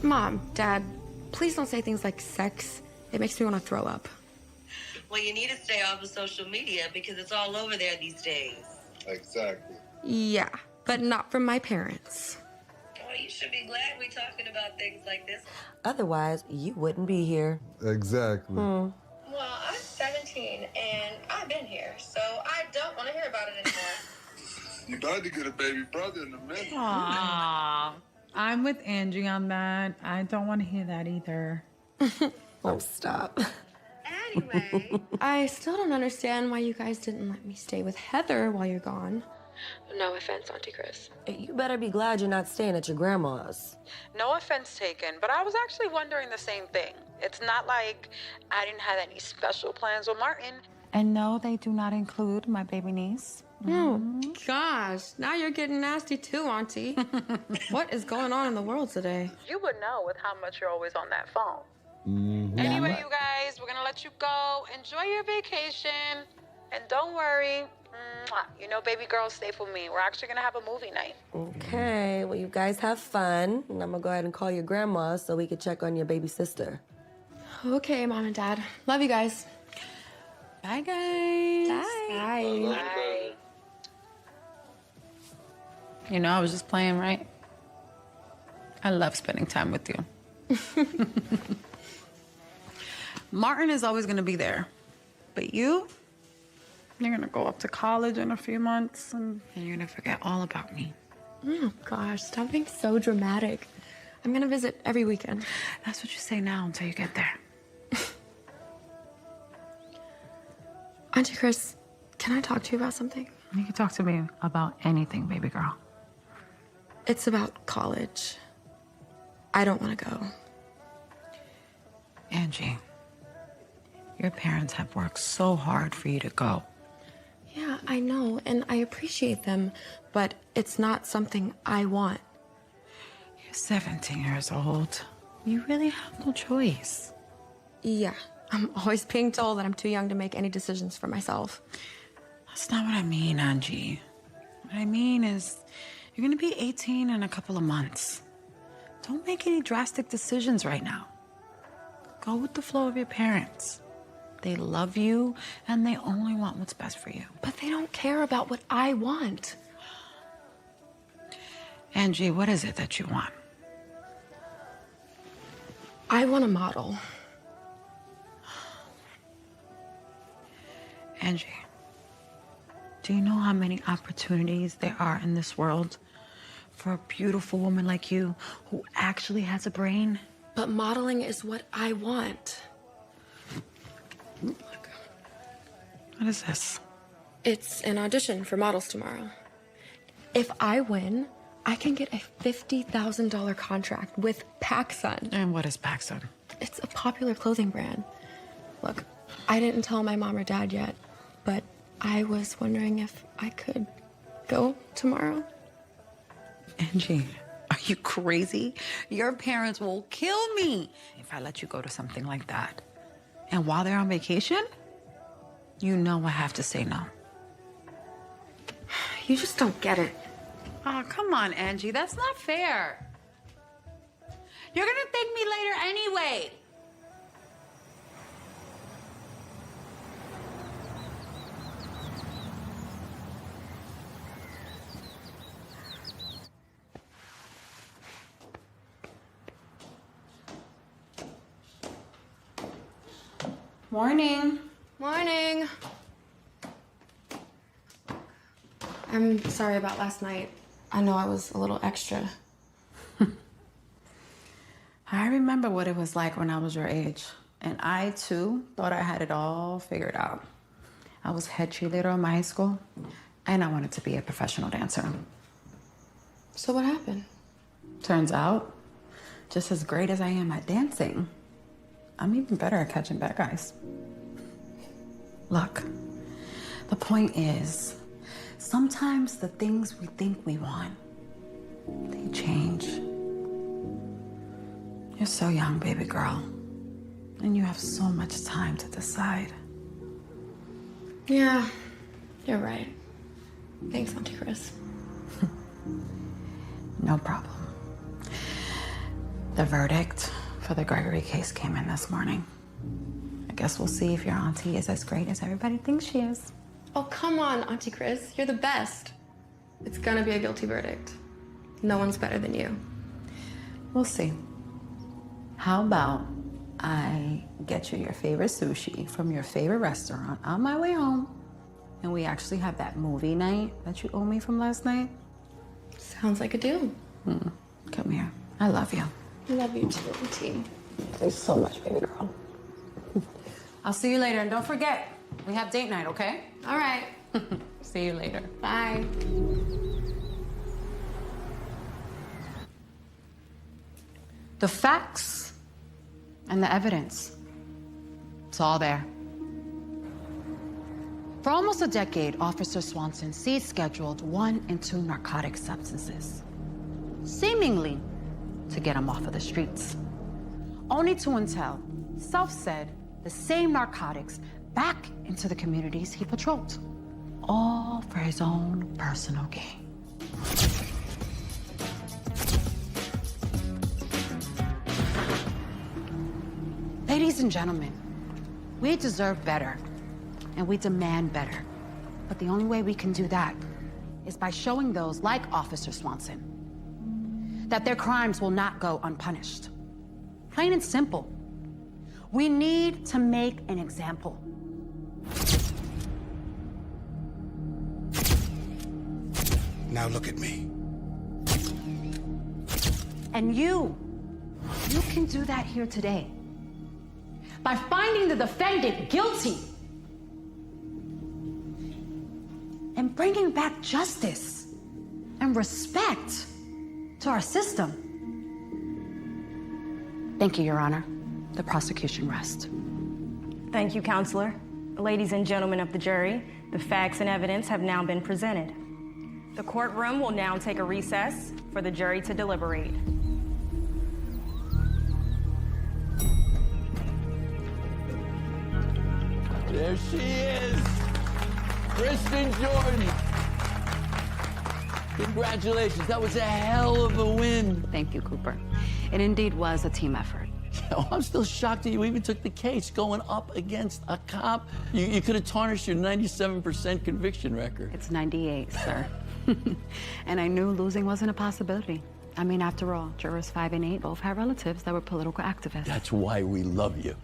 Mom, Dad, please don't say things like sex. It makes me want to throw up. Well, you need to stay off of social media because it's all over there these days. Exactly. Yeah, but not from my parents. Oh, you should be glad we're talking about things like this. Otherwise, you wouldn't be here. Exactly. Well, I'm 17 and I've been here, so I don't want to hear about it anymore. You about to get a baby brother in a minute. Aww. I'm with Angie on that. I don't want to hear that either. Oh, stop. Anyway, I still don't understand why you guys didn't let me stay with Heather while you're gone. No offense, Auntie Chris. You better be glad you're not staying at your grandma's. No offense taken, but I was actually wondering the same thing. It's not like I didn't have any special plans with Martin. And no, they do not include my baby niece. Oh, gosh. Now you're getting nasty too, Auntie. What is going on in the world today? You would know with how much you're always on that phone. Mm-hmm. Anyway, you guys, we're gonna let you go. Enjoy your vacation. And don't worry, you know baby girl, stay for me. We're actually gonna have a movie night. Okay, well, you guys have fun. And I'm gonna go ahead and call your grandma so we can check on your baby sister. Okay, Mom and Dad. Love you guys. Bye, guys. Bye. Bye. You know, I was just playing, right? I love spending time with you. Martin is always gonna be there. But you're gonna go up to college in a few months and you're gonna forget all about me. Oh, gosh. Stop being so dramatic. I'm going to visit every weekend. That's what you say now until you get there. Auntie Chris, can I talk to you about something? You can talk to me about anything, baby girl. It's about college. I don't want to go. Angie, your parents have worked so hard for you to go. Yeah, I know, and I appreciate them, but it's not something I want. You're 17 years old. You really have no choice. Yeah, I'm always being told that I'm too young to make any decisions for myself. That's not what I mean, Angie. What I mean is, you're gonna be 18 in a couple of months. Don't make any drastic decisions right now. Go with the flow of your parents. They love you, and they only want what's best for you. But they don't care about what I want. Angie, what is it that you want? I want to model. Angie, do you know how many opportunities there are in this world for a beautiful woman like you who actually has a brain? But modeling is what I want. What is this? It's an audition for models tomorrow. If I win, I can get a $50,000 contract with PacSun. And what is PacSun? It's a popular clothing brand. Look, I didn't tell my mom or dad yet, but I was wondering if I could go tomorrow. Angie, are you crazy? Your parents will kill me if I let you go to something like that. And while they're on vacation, you know I have to say no. You just don't get it. Oh, come on, Angie. That's not fair. You're gonna thank me later anyway. Morning. Morning. I'm sorry about last night. I know I was a little extra. I remember what it was like when I was your age. And I, too, thought I had it all figured out. I was head cheerleader in my high school, and I wanted to be a professional dancer. So what happened? Turns out, just as great as I am at dancing, I'm even better at catching bad guys. Look, the point is, sometimes the things we think we want, they change. You're so young, baby girl, and you have so much time to decide. Yeah, you're right. Thanks, Auntie Chris. No problem. The verdict for the Gregory case came in this morning. I guess we'll see if your auntie is as great as everybody thinks she is. Oh, come on, Auntie Chris. You're the best. It's gonna be a guilty verdict. No one's better than you. We'll see. How about I get you your favorite sushi from your favorite restaurant on my way home, and we actually have that movie night that you owe me from last night? Sounds like a deal. Come here. I love you. Love you too, Auntie. Thanks so much, baby girl. I'll see you later, and don't forget, we have date night, okay? All right. See you later. Bye. The facts and the evidence, it's all there. For almost a decade, Officer Swanson scheduled 1 and 2 narcotic substances, seemingly to get him off of the streets. Only to entail self-said the same narcotics back into the communities he patrolled, all for his own personal gain. Ladies and gentlemen, we deserve better, and we demand better. But the only way we can do that is by showing those like Officer Swanson that their crimes will not go unpunished. Plain and simple. We need to make an example. Now look at me. And you can do that here today by finding the defendant guilty and bringing back justice and respect to our system. Thank you, Your Honor. The prosecution rests. Thank you, Counselor. Ladies and gentlemen of the jury, the facts and evidence have now been presented. The courtroom will now take a recess for the jury to deliberate. There she is, Kristen Jordan. Congratulations, that was a hell of a win. Thank you, Cooper. It indeed was a team effort. Oh, I'm still shocked that you even took the case going up against a cop. You could have tarnished your 97% conviction record. It's 98, sir. And I knew losing wasn't a possibility. I mean, after all, jurors 5 and 8 both have relatives that were political activists. That's why we love you.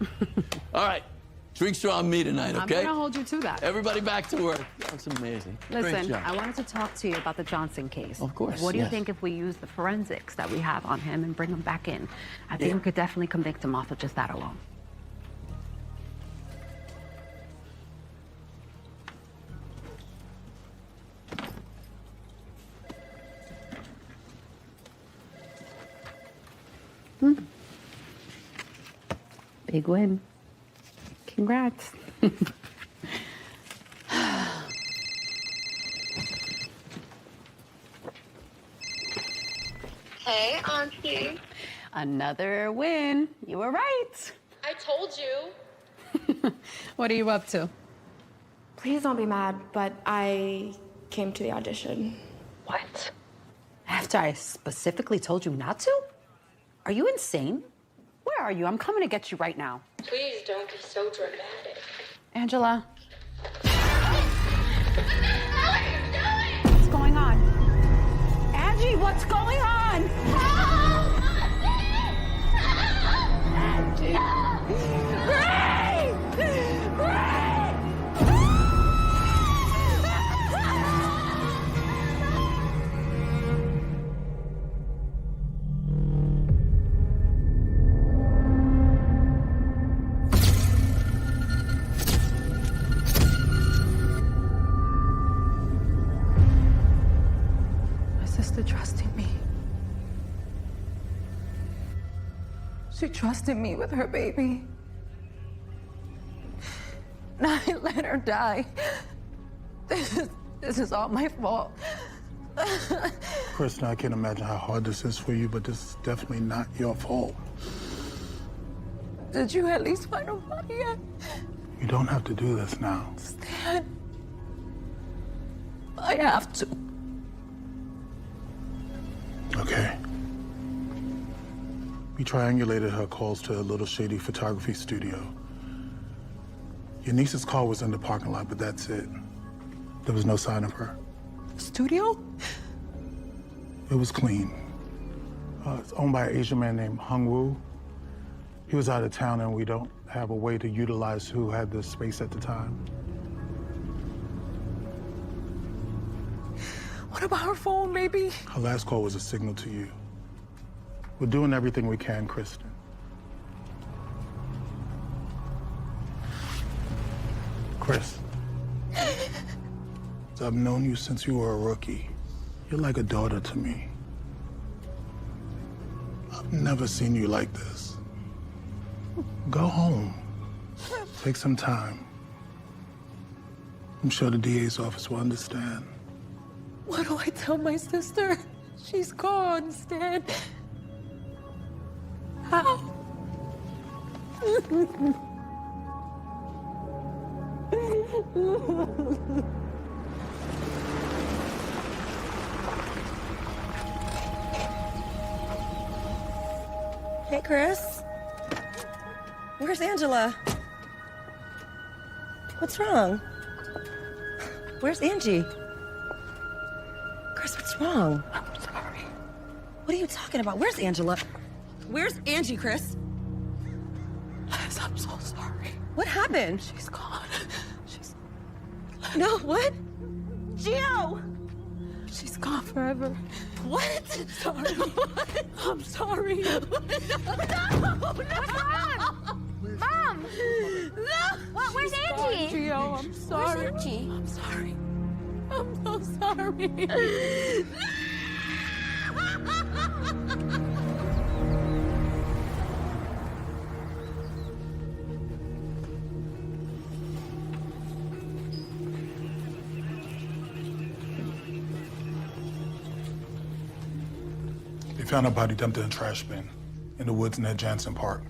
All right, drinks are on me tonight, okay? I'm gonna hold you to that. Everybody back to work. That was amazing. Great Listen, job. I wanted to talk to you about the Johnson case. Of course, What do you yes. think if we use the forensics that we have on him and bring him back in? I think we could definitely convict him off of just that alone. Big win. Congrats. Hey, Auntie. Another win. You were right. I told you. What are you up to? Please don't be mad, but I came to the audition. What? After I specifically told you not to? Are you insane? Where are you? I'm coming to get you right now. Please don't be so dramatic. Angela. What's going on? Angie, what's going on? Angie! Ray! Ray! My sister trusted me. She trusted me with her baby. And I let her die. This is all my fault. Kristen, I can't imagine how hard this is for you, but this is definitely not your fault. Did you at least find a body yet? You don't have to do this now. Stan, I have to. Okay. We triangulated her calls to a Little Shady photography studio. Your niece's call was in the parking lot, but that's it. There was no sign of her. Studio? It was clean. It's owned by an Asian man named Hung Woo. He was out of town, and we don't have a way to utilize who had the space at the time. What about her phone, baby? Her last call was a signal to you. We're doing everything we can, Kristen. Chris, I've known you since you were a rookie. You're like a daughter to me. I've never seen you like this. Go home. Take some time. I'm sure the DA's office will understand. What do I tell my sister? She's gone, Stan. How? Hey, Chris. Where's Angela? What's wrong? Where's Angie? Chris, what's wrong? I'm sorry. What are you talking about? Where's Angela? Where's Angie, Chris? Liz, I'm so sorry. What happened? She's gone. She's... No, what? Gio! She's gone forever. What? Sorry. What? I'm sorry. No! Mom! No! What? Where's Angie? Gio, I'm sorry. Where's Angie? I'm sorry. I'm so sorry. They found her body dumped in a trash bin in the woods near Jansen Park.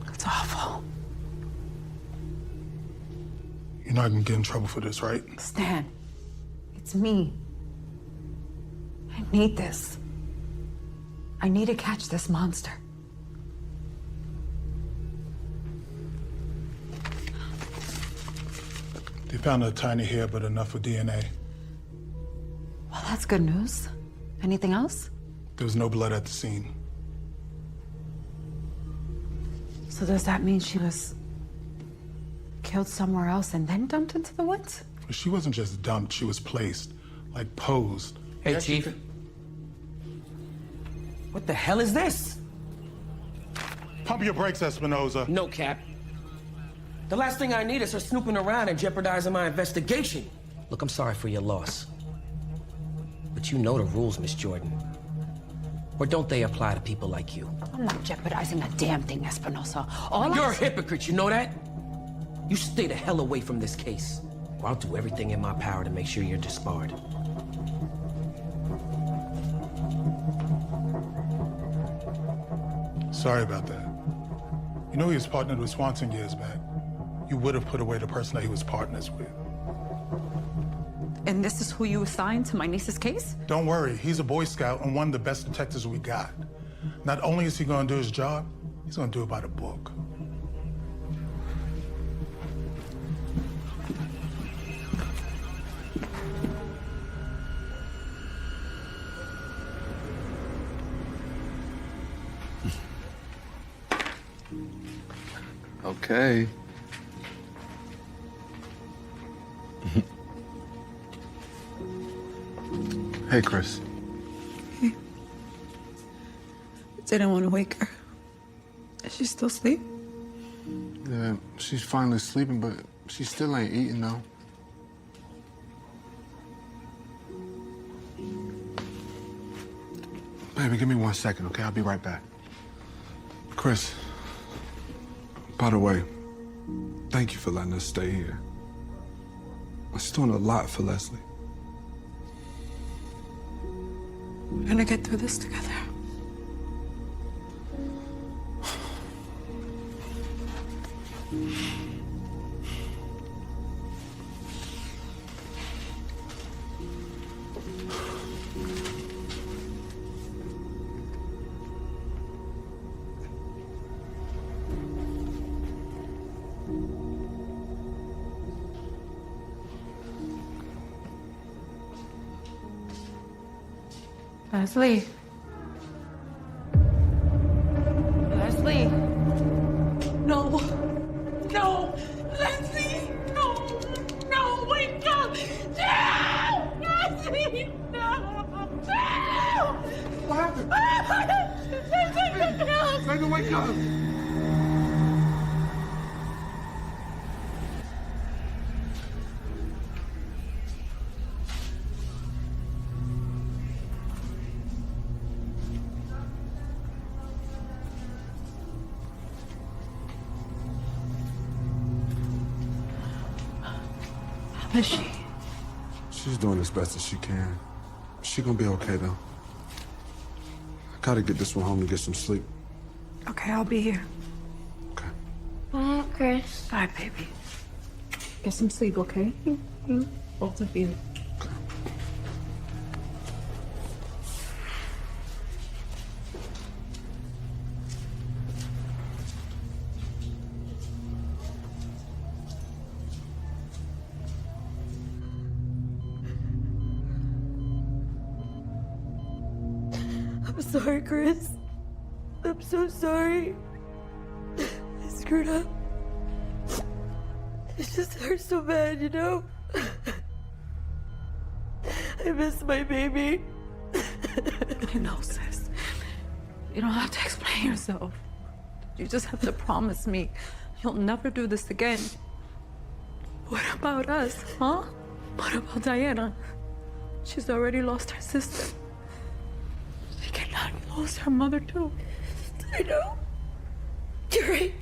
It's awful. You're not gonna get in trouble for this, right? Stan, it's me. I need this. I need to catch this monster. They found a tiny hair, but enough for DNA. Well, that's good news. Anything else? There was no blood at the scene. So does that mean she was killed somewhere else and then dumped into the woods? She wasn't just dumped, she was placed, like posed. Hey, Chief. What the hell is this? Pump your brakes, Espinoza. No, Cap. The last thing I need is her snooping around and jeopardizing my investigation. Look, I'm sorry for your loss. But you know the rules, Miss Jordan. Or don't they apply to people like you? I'm not jeopardizing a damn thing, Espinosa. You're a hypocrite, you know that? You stay the hell away from this case, or I'll do everything in my power to make sure you're disbarred. Sorry about that. You know he was partnered with Swanson years back. You would have put away the person that he was partners with. And this is who you assigned to my niece's case? Don't worry, he's a Boy Scout and one of the best detectives we got. Not only is he gonna do his job, he's gonna do it by the book. Okay. Hey, Chris. Didn't want to wake her. Is she still asleep? Yeah, she's finally sleeping, but she still ain't eating, though. Baby, give me 1 second, okay? I'll be right back. Chris, by the way, thank you for letting us stay here. It's doing a lot for Leslie. We're gonna get through this together. Leslie. Leslie. No. No. Leslie. No. No. Wake up. No. Leslie. No. No. What happened? Baby, wake up. How is she? She's doing as best as she can. She gonna be okay, though. I gotta get this one home to get some sleep. Okay, I'll be here. Okay. Bye, Chris. Bye, baby. Get some sleep, okay? Both of you. I'm sorry, Chris. I'm so sorry. I screwed up. It just hurts so bad, you know? I miss my baby. I know, sis. You don't have to explain yourself. You just have to promise me you'll never do this again. What about us, huh? What about Diana? She's already lost her sister. She cannot lose her mother, too. I know. You're right.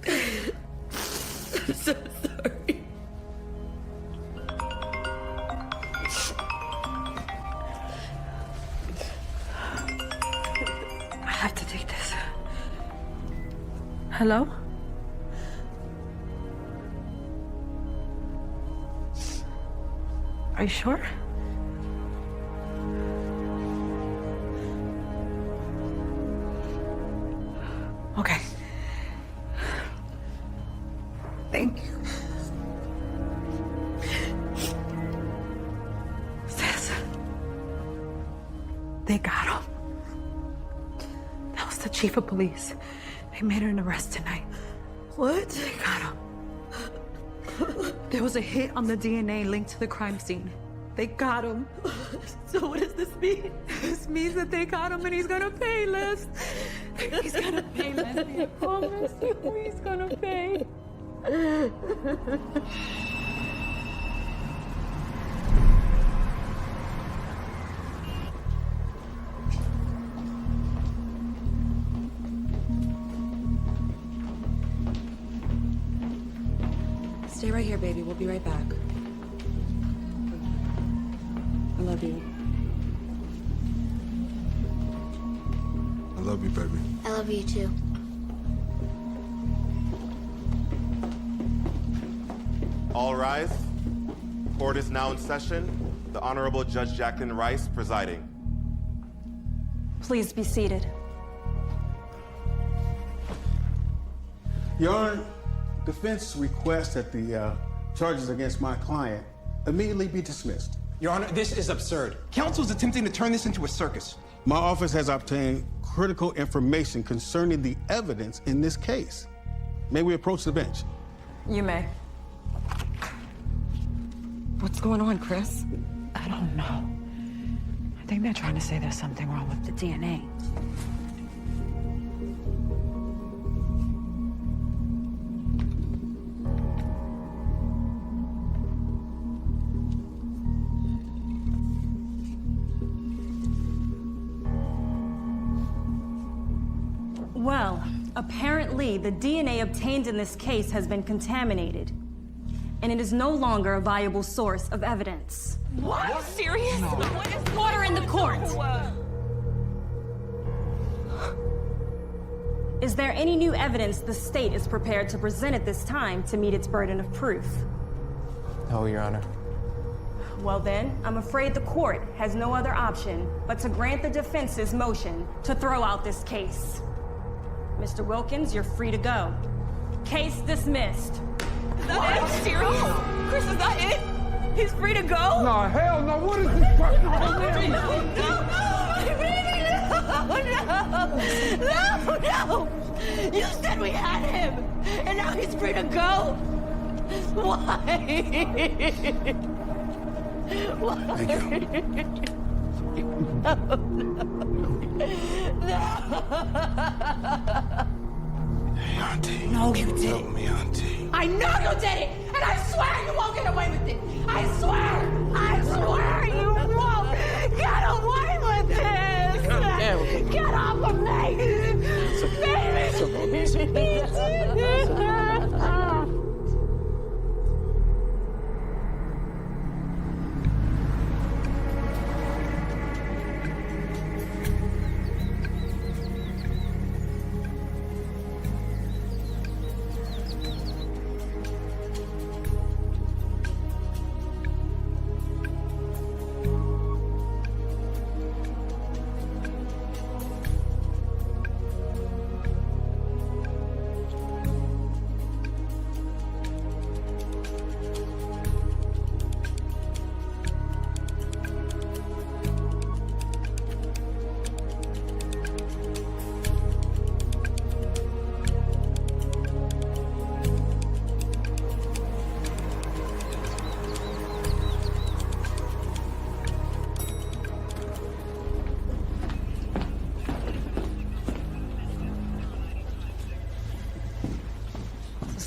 I'm so sorry. I have to take this. Hello? Are you sure? Okay. Thank you. Sis, they got him. That was the chief of police. They made an arrest tonight. What? They got him. There was a hit on the DNA linked to the crime scene. They got him. So what does this mean? This means that they got him and he's gonna pay, Liz. He's gonna pay, Leslie. I promise you, he's gonna pay. Stay right here, baby. We'll be right back. I love you. I love you, baby. I love you too. All rise. Court is now in session. The Honorable Judge Jacqueline Rice presiding. Please be seated. Your Honor, defense requests that the charges against my client immediately be dismissed. Your Honor, this is absurd. Counsel is attempting to turn this into a circus. My office has obtained critical information concerning the evidence in this case. May we approach the bench? You may. What's going on, Chris? I don't know. I think they're trying to say there's something wrong with the DNA. Well, apparently the DNA obtained in this case has been contaminated, and it is no longer a viable source of evidence. What? Serious? No. Order in the court. Is there any new evidence the state is prepared to present at this time to meet its burden of proof? No, Your Honor. Well then, I'm afraid the court has no other option but to grant the defense's motion to throw out this case. Mr. Wilkins, you're free to go. Case dismissed. Is that it? Serious? Chris, is that it? He's free to go? No, hell no. What is this fucking No! You said we had him, and now he's free to go? Why? Why? Thank you. No. Hey, Auntie. No, you Help didn't. me, Auntie. I know you did it, and I swear you won't get away with it. I swear you won't get away with this. Get off of me, baby.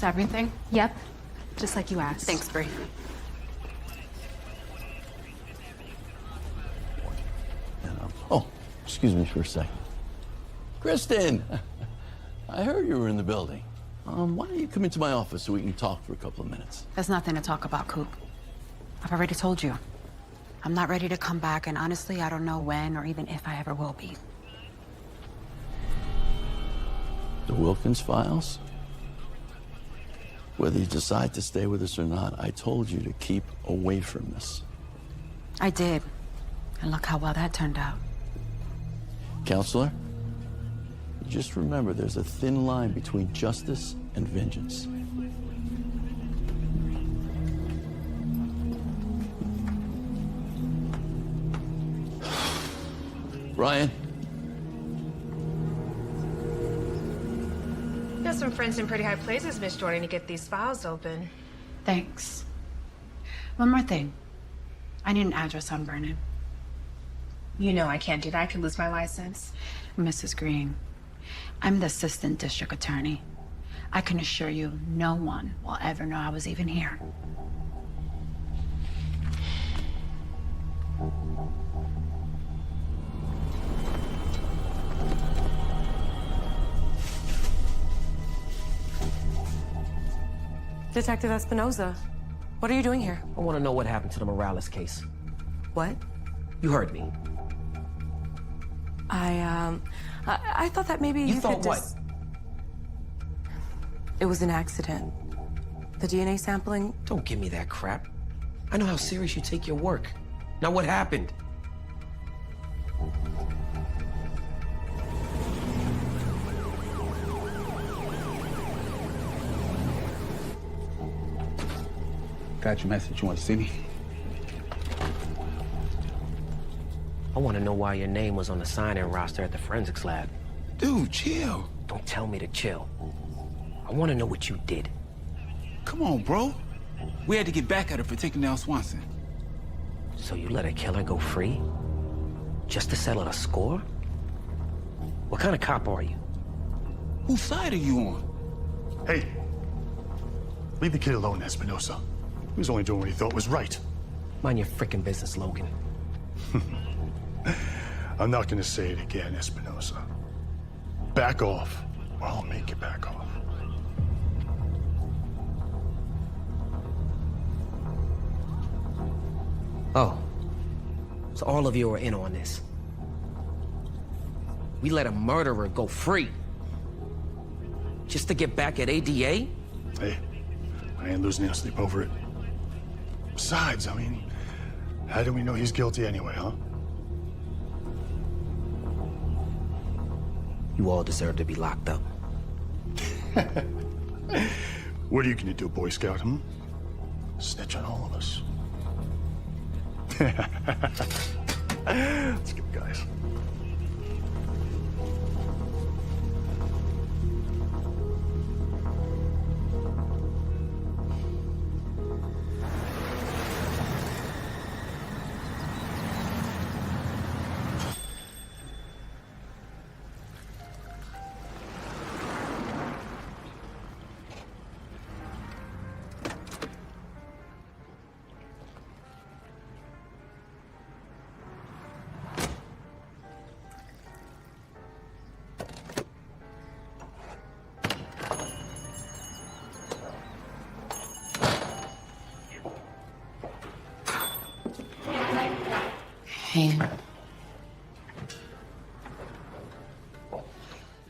Everything? Yep, just like you asked. Thanks, Bree. Oh, excuse me for a second. Kristen, I heard you were in the building. Why don't you come into my office so we can talk for a couple of minutes? There's nothing to talk about, Coop. I've already told you. I'm not ready to come back, and honestly, I don't know when or even if I ever will be. The Wilkins files? Whether you decide to stay with us or not, I told you to keep away from this. I did. And look how well that turned out. Counselor, just remember there's a thin line between justice and vengeance. Ryan? You got some friends in pretty high places, Miss Jordan, to get these files open. Thanks. One more thing. I need an address on Vernon. You know I can't do that. I could lose my license. Mrs. Green, I'm the assistant district attorney. I can assure you no one will ever know I was even here. Detective Espinoza, what are you doing here? I want to know what happened to the Morales case. What? You heard me. I thought that maybe You you thought could what? It was an accident. The DNA sampling. Don't give me that crap. I know how serious you take your work. Now what happened? Got your message. You want to see me? I want to know why your name was on the sign-in roster at the forensics lab. Dude, chill. Don't tell me to chill. I want to know what you did. Come on, bro. We had to get back at her for taking down Swanson. So you let a killer go free? Just to settle a score? What kind of cop are you? Whose side are you on? Hey, leave the kid alone, Espinosa. He was only doing what he thought was right. Mind your frickin' business, Logan. I'm not gonna say it again, Espinosa. Back off, or I'll make you back off. Oh, so all of you are in on this. We let a murderer go free. Just to get back at ADA? Hey, I ain't losing any sleep over it. Besides, I mean, how do we know he's guilty anyway, huh? You all deserve to be locked up. What are you gonna do, Boy Scout, hmm? Snitch on all of us. Let's go, guys. Hey.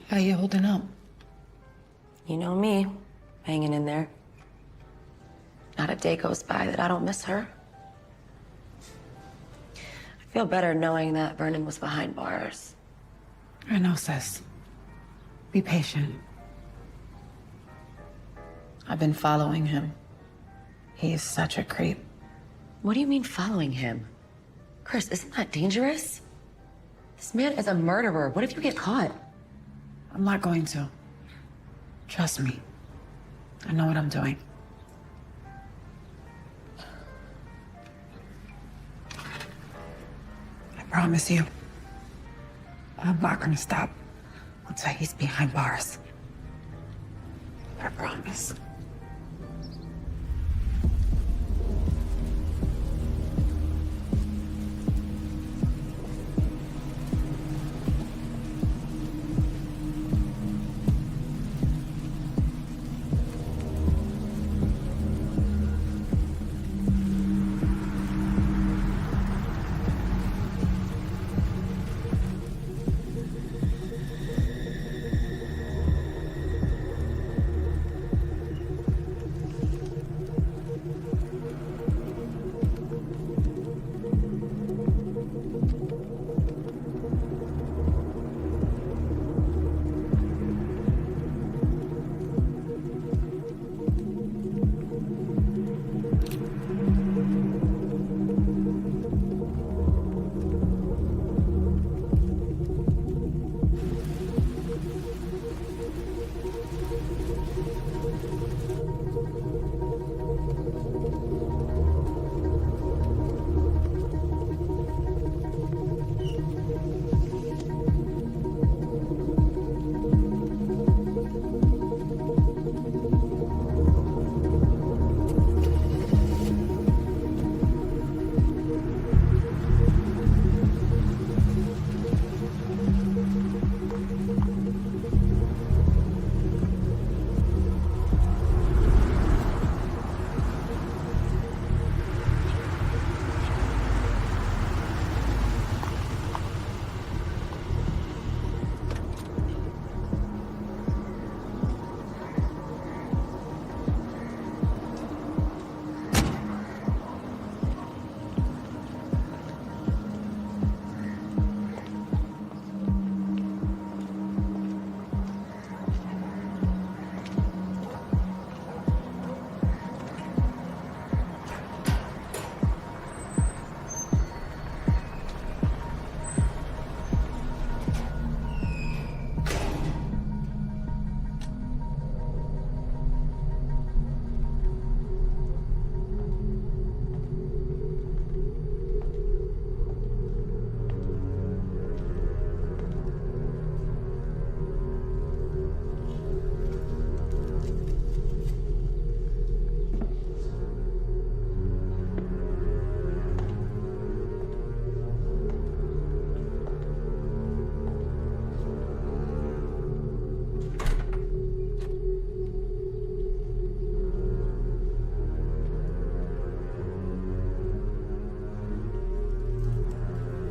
How you holding up? You know me, hanging in there. Not a day goes by that I don't miss her. I feel better knowing that Vernon was behind bars. I know, sis. Be patient. I've been following him. He is such a creep. What do you mean following him? Chris, isn't that dangerous? This man is a murderer. What if you get caught? I'm not going to. Trust me. I know what I'm doing. I promise you. I'm not gonna stop until he's behind bars. I promise.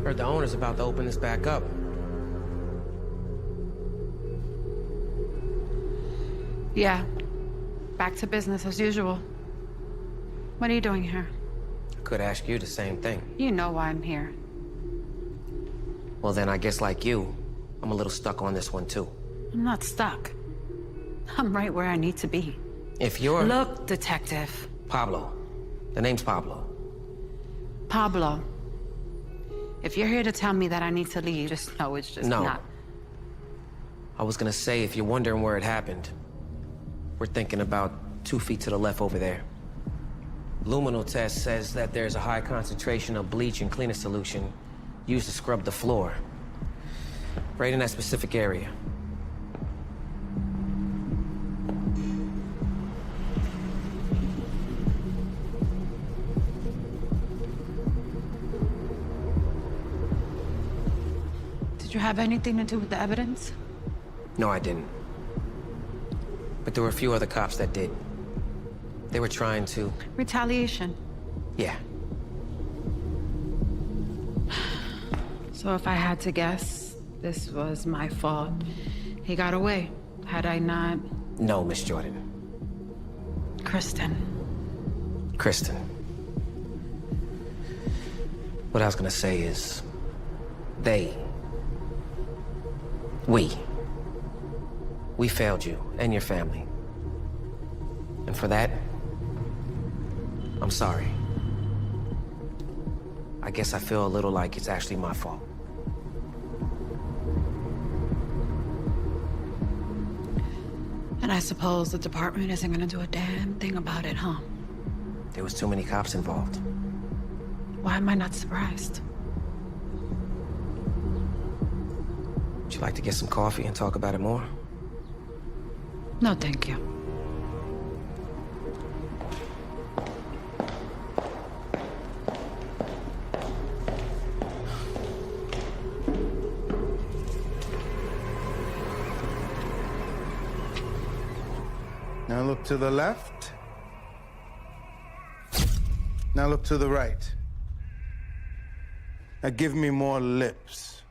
Heard the owner's about to open this back up. Yeah. Back to business as usual. What are you doing here? I could ask you the same thing. You know why I'm here. Well, then I guess like you, I'm a little stuck on this one too. I'm not stuck. I'm right where I need to be. If you're... Look, detective. Pablo. The name's Pablo. Pablo, if you're here to tell me that I need to leave, just know it's just No. not. I was gonna say, if you're wondering where it happened, we're thinking about 2 feet to the left over there. Luminal test says that there's a high concentration of bleach and cleaner solution used to scrub the floor. Right in that specific area. Did you have anything to do with the evidence? No, I didn't. But there were a few other cops that did. They were trying to... Retaliation. Yeah. So if I had to guess, this was my fault. He got away. Had I not... No, Miss Jordan. Kristen. Kristen. What I was gonna say is... We failed you and your family. And for that, I'm sorry. I guess I feel a little like it's actually my fault. And I suppose the department isn't gonna do a damn thing about it, huh? There was too many cops involved. Why am I not surprised? Would you like to get some coffee and talk about it more? No, thank you. Now look to the left. Now look to the right. Now give me more lips.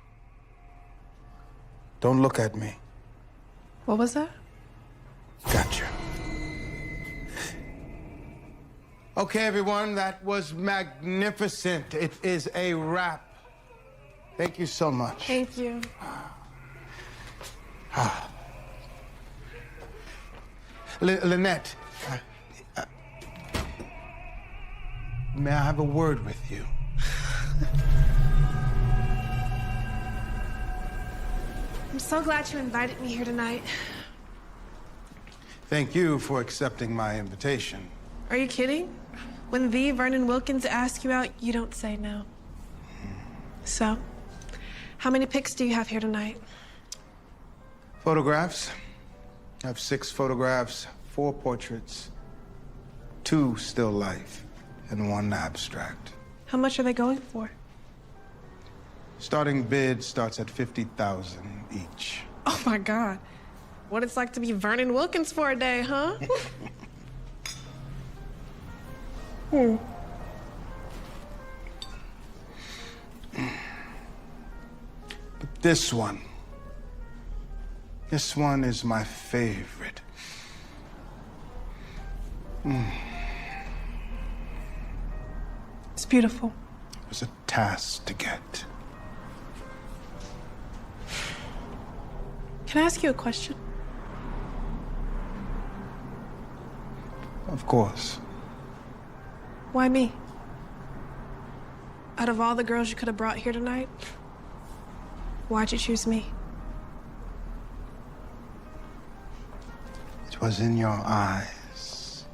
Don't look at me. What was that? Gotcha. Okay, everyone, that was magnificent. It is a wrap. Thank you so much. Thank you. Lynette, may I have a word with you? I'm so glad you invited me here tonight. Thank you for accepting my invitation. Are you kidding? When the Vernon Wilkins asks you out, you don't say no. So, how many pics do you have here tonight? Photographs. I have 6 photographs, 4 portraits, 2 still life, and 1 abstract. How much are they going for? Starting bid starts at $50,000 each. Oh my God. What it's like to be Vernon Wilkins for a day, huh? But this one is my favorite. It's beautiful. It was a task to get. Can I ask you a question? Of course. Why me? Out of all the girls you could have brought here tonight, why'd you choose me? It was in your eyes.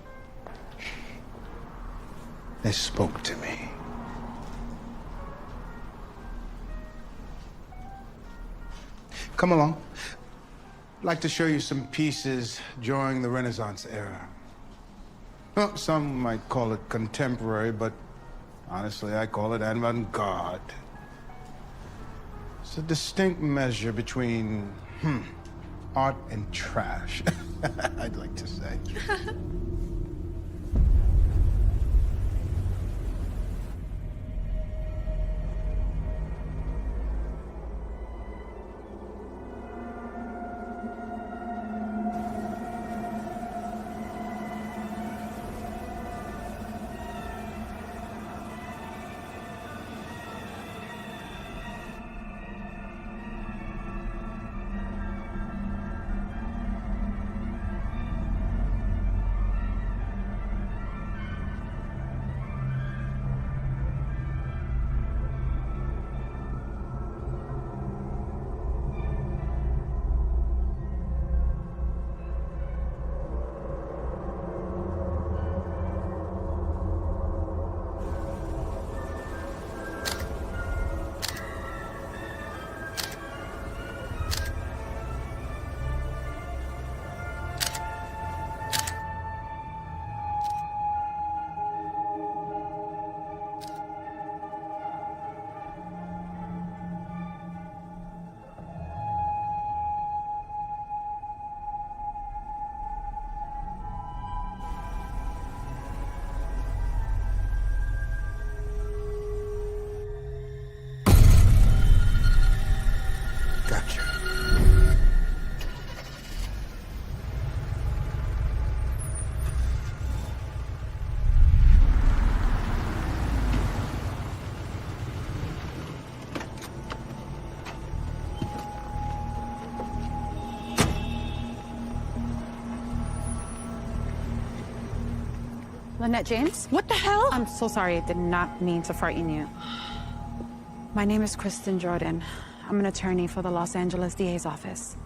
They spoke to me. Come along. I'd like to show you some pieces during the Renaissance era. Well, some might call it contemporary, but honestly, I call it avant-garde. It's a distinct measure between, art and trash, I'd like to say. Lynette James? What the hell? I'm so sorry. I did not mean to frighten you. My name is Kristen Jordan. I'm an attorney for the Los Angeles DA's office.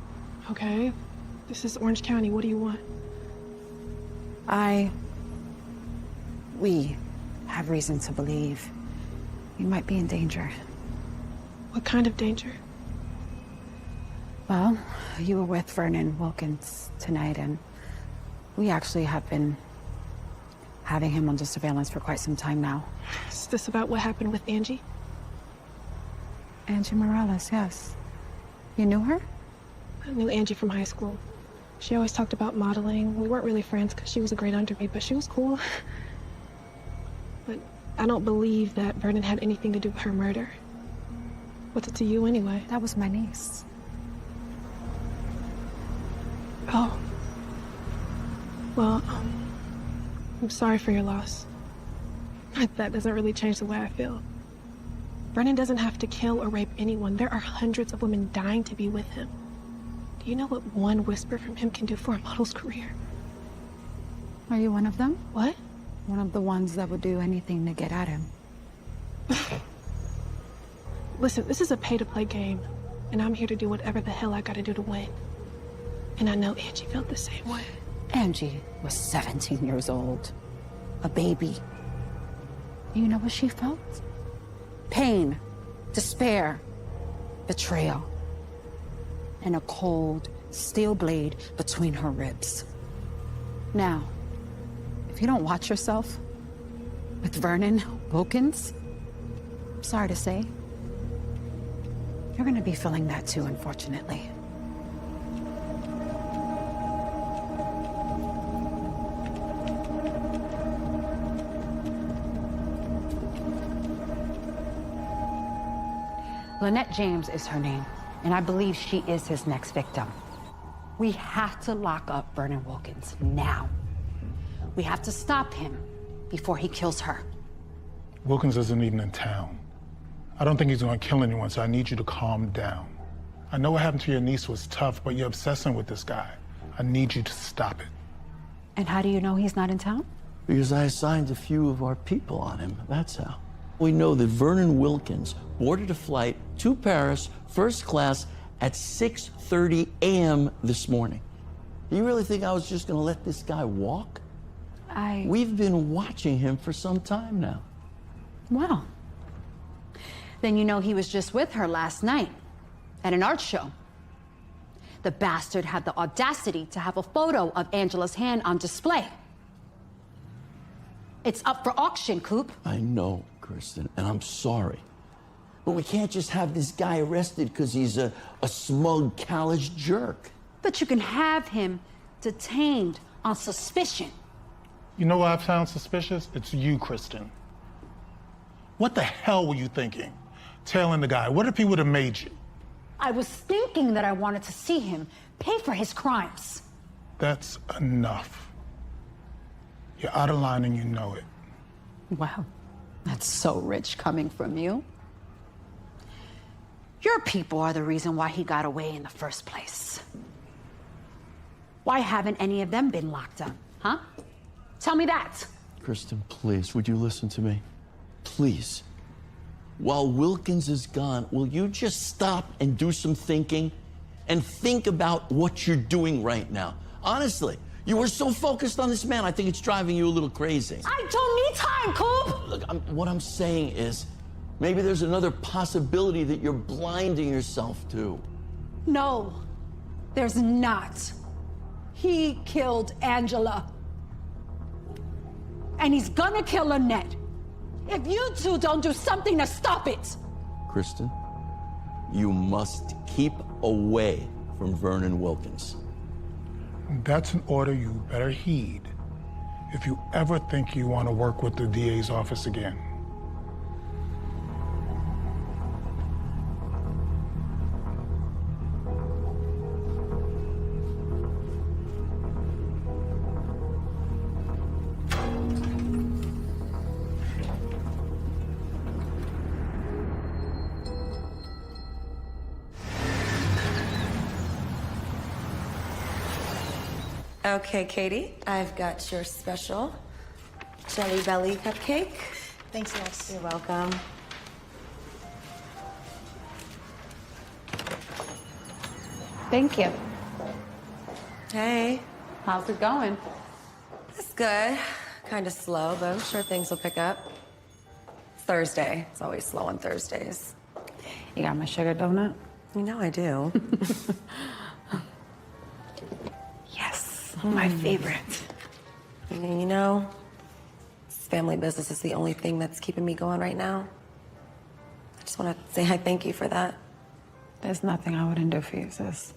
Okay. This is Orange County. What do you want? We have reason to believe you might be in danger. What kind of danger? Well, you were with Vernon Wilkins tonight, and we actually have been having him under surveillance for quite some time now. Is this about what happened with Angie? Angie Morales, yes. You knew her? I knew Angie from high school. She always talked about modeling. We weren't really friends because she was a grade under me, but she was cool. But I don't believe that Vernon had anything to do with her murder. What's it to you anyway? That was my niece. Oh. Well, I'm sorry for your loss. But that doesn't really change the way I feel. Vernon doesn't have to kill or rape anyone. There are hundreds of women dying to be with him. Do you know what one whisper from him can do for a model's career? Are you one of them? What? One of the ones that would do anything to get at him. Listen, this is a pay-to-play game, and I'm here to do whatever the hell I gotta do to win. And I know Angie felt the same way. Angie was 17 years old. A baby. You know what she felt? Pain, despair, betrayal, and a cold steel blade between her ribs. Now, if you don't watch yourself with Vernon Wilkins, I'm sorry to say, you're gonna be feeling that too, unfortunately. Lynette James is her name, and I believe she is his next victim. We have to lock up Vernon Wilkins now. We have to stop him before he kills her. Wilkins isn't even in town. I don't think he's gonna kill anyone, so I need you to calm down. I know what happened to your niece was tough, but you're obsessing with this guy. I need you to stop it. And how do you know he's not in town? Because I assigned a few of our people on him, that's how. We know that Vernon Wilkins boarded a flight to Paris, first class, at 6:30 a.m. this morning. Do you really think I was just gonna let this guy walk? We've been watching him for some time now. Wow. Then you know he was just with her last night at an art show. The bastard had the audacity to have a photo of Angela's hand on display. It's up for auction, Coop. I know, Kristen, and I'm sorry. But we can't just have this guy arrested because he's a smug, callous jerk. But you can have him detained on suspicion. You know what I found suspicious? It's you, Kristen. What the hell were you thinking? Tailing the guy. What if he would have made you? I was thinking that I wanted to see him pay for his crimes. That's enough. You're out of line and you know it. Wow, that's so rich coming from you. Your people are the reason why he got away in the first place. Why haven't any of them been locked up, huh? Tell me that. Kristen, please, would you listen to me? Please. While Wilkins is gone, will you just stop and do some thinking? And think about what you're doing right now. Honestly, you were so focused on this man, I think it's driving you a little crazy. I don't need time, Coop! Look, what I'm saying is, maybe there's another possibility that you're blinding yourself to. No, there's not. He killed Angela. And he's gonna kill Lynette. If you two don't do something to stop it. Kristen, you must keep away from Vernon Wilkins. That's an order you better heed if you ever think you want to work with the DA's office again. Okay, Katie, I've got your special Jelly Belly cupcake. Thanks, Lex. You're welcome. Thank you. Hey. How's it going? It's good. Kind of slow, but I'm sure things will pick up. It's Thursday. It's always slow on Thursdays. You got my sugar donut? You know I do. Yes, my favorite. You know, this family business is the only thing that's keeping me going right now. I just want to say hi, thank you for that. There's nothing I wouldn't do for you, sis.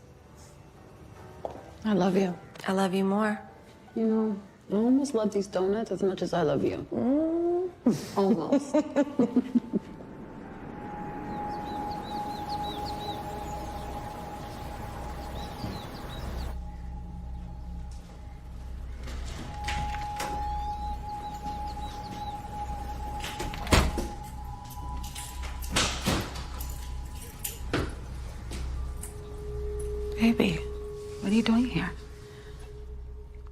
I love you. I love you more. You know, I almost love these donuts as much as I love you. Almost. Baby, what are you doing here?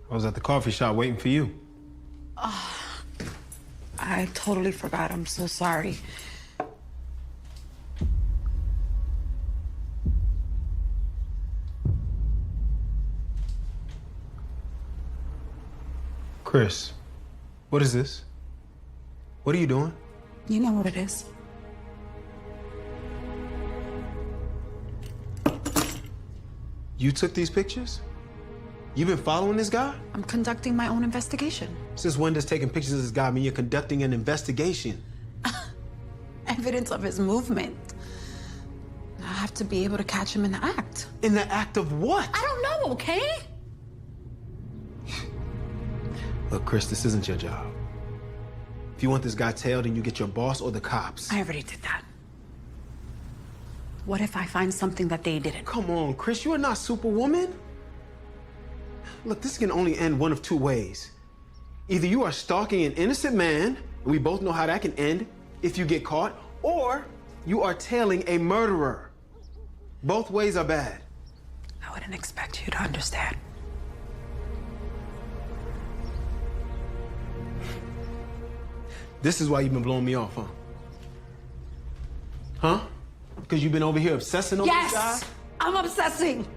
I was at the coffee shop waiting for you. I totally forgot. I'm so sorry. Chris, what is this? What are you doing? You know what it is. You took these pictures? You've been following this guy? I'm conducting my own investigation. Since when does taking pictures of this guy mean you're conducting an investigation? Evidence of his movement. I have to be able to catch him in the act. In the act of what? I don't know, okay? Look, Chris, this isn't your job. If you want this guy tailed, then you get your boss or the cops. I already did that. What if I find something that they didn't? Come on, Chris, you are not Superwoman. Look, this can only end one of two ways. Either you are stalking an innocent man, and we both know how that can end if you get caught, or you are tailing a murderer. Both ways are bad. I wouldn't expect you to understand. This is why you've been blowing me off, huh? Huh? Because you've been over here obsessing over this guy? Yes! I'm obsessing!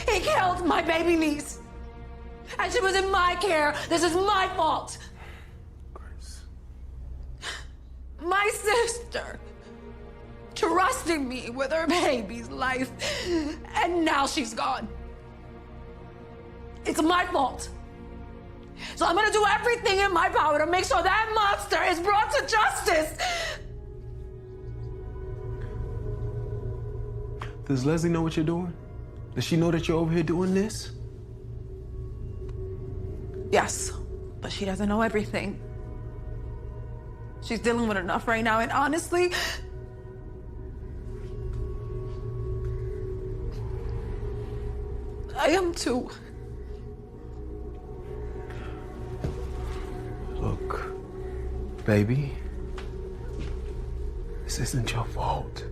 He killed my baby niece! And she was in my care! This is my fault! Chris. My sister trusting me with her baby's life, and now she's gone. It's my fault. So I'm gonna do everything in my power to make sure that monster is brought to justice. Does Leslie know what you're doing? Does she know that you're over here doing this? Yes, but she doesn't know everything. She's dealing with enough right now, and honestly, I am too. Look, baby, this isn't your fault.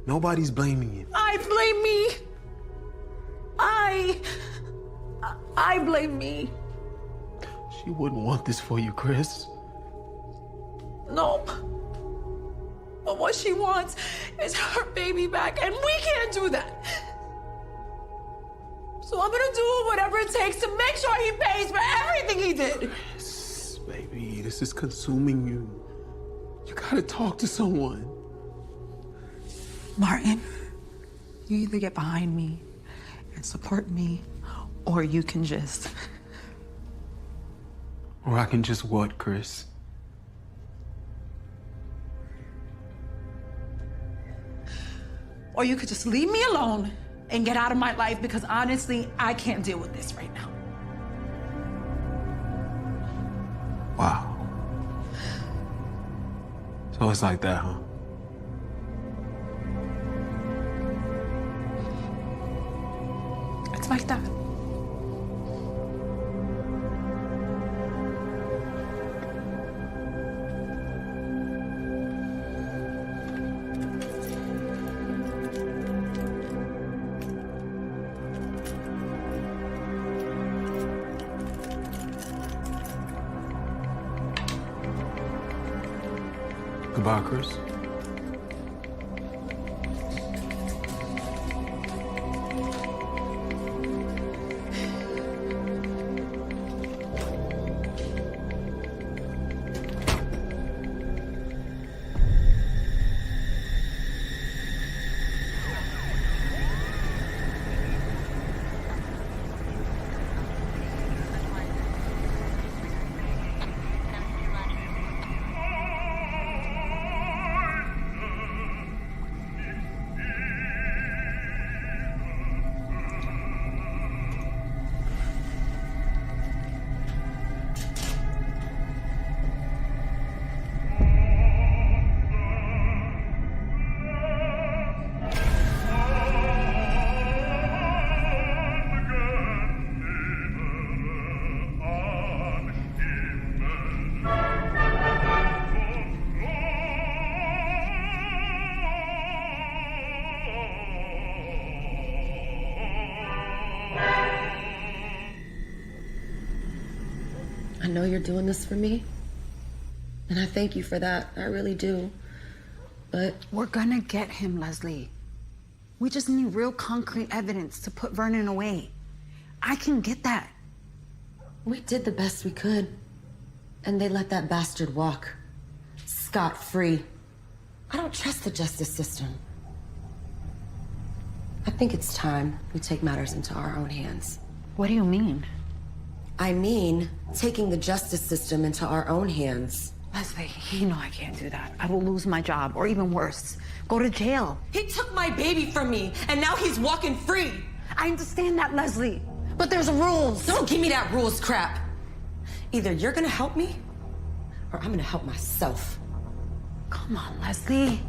Nobody's blaming you. I blame me. I blame me. She wouldn't want this for you, Chris. No. But what she wants is her baby back, and we can't do that. So I'm gonna do whatever it takes to make sure he pays for everything he did. Chris, baby, this is consuming you. You gotta talk to someone. Martin, you either get behind me and support me, or you can just... Or I can just what, Chris? Or you could just leave me alone and get out of my life, because honestly, I can't deal with this right now. Wow. So it's like that, huh? It's like that. Goodbye, Chris. I know you're doing this for me, and I thank you for that. I really do. But we're gonna get him, Leslie. We just need real concrete evidence to put Vernon away. I can get that. we did the best we could, and they let that bastard walk scot-free. I don't trust the justice system. I think it's time we take matters into our own hands. What do you mean? I mean, taking the justice system into our own hands. Leslie, you know I can't do that. I will lose my job, or even worse, go to jail. He took my baby from me, and now he's walking free. I understand that, Leslie, but there's rules. Don't give me that rules crap. Either you're gonna help me, or I'm gonna help myself. Come on, Leslie.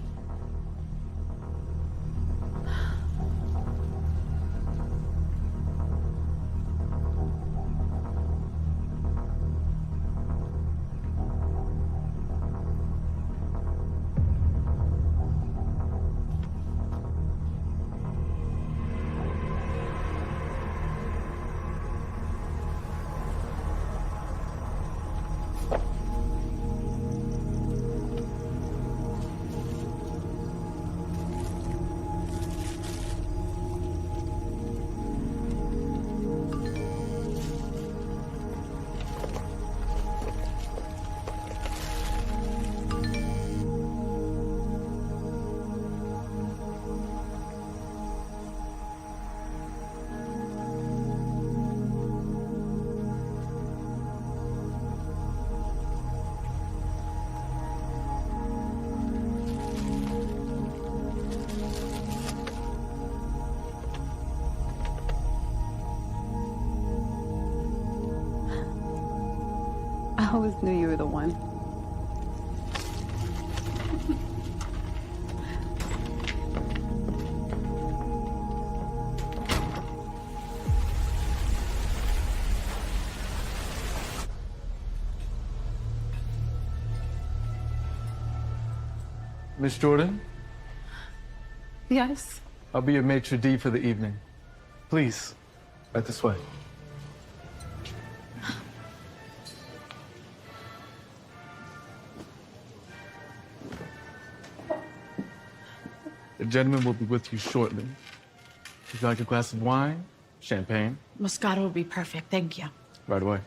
I always knew you were the one. Miss Jordan, Yes? I'll be your maitre d' for the evening. Please, right this way. The gentleman will be with you shortly. Would you like a glass of wine? Champagne? Moscato would be perfect, thank you. Right away.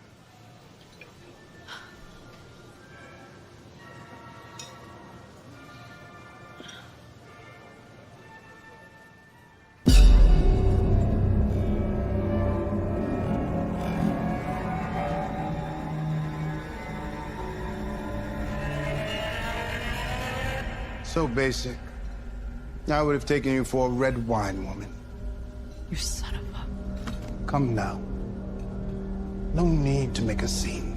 So basic. I would have taken you for a red wine woman. You son of a... Come now. No need to make a scene.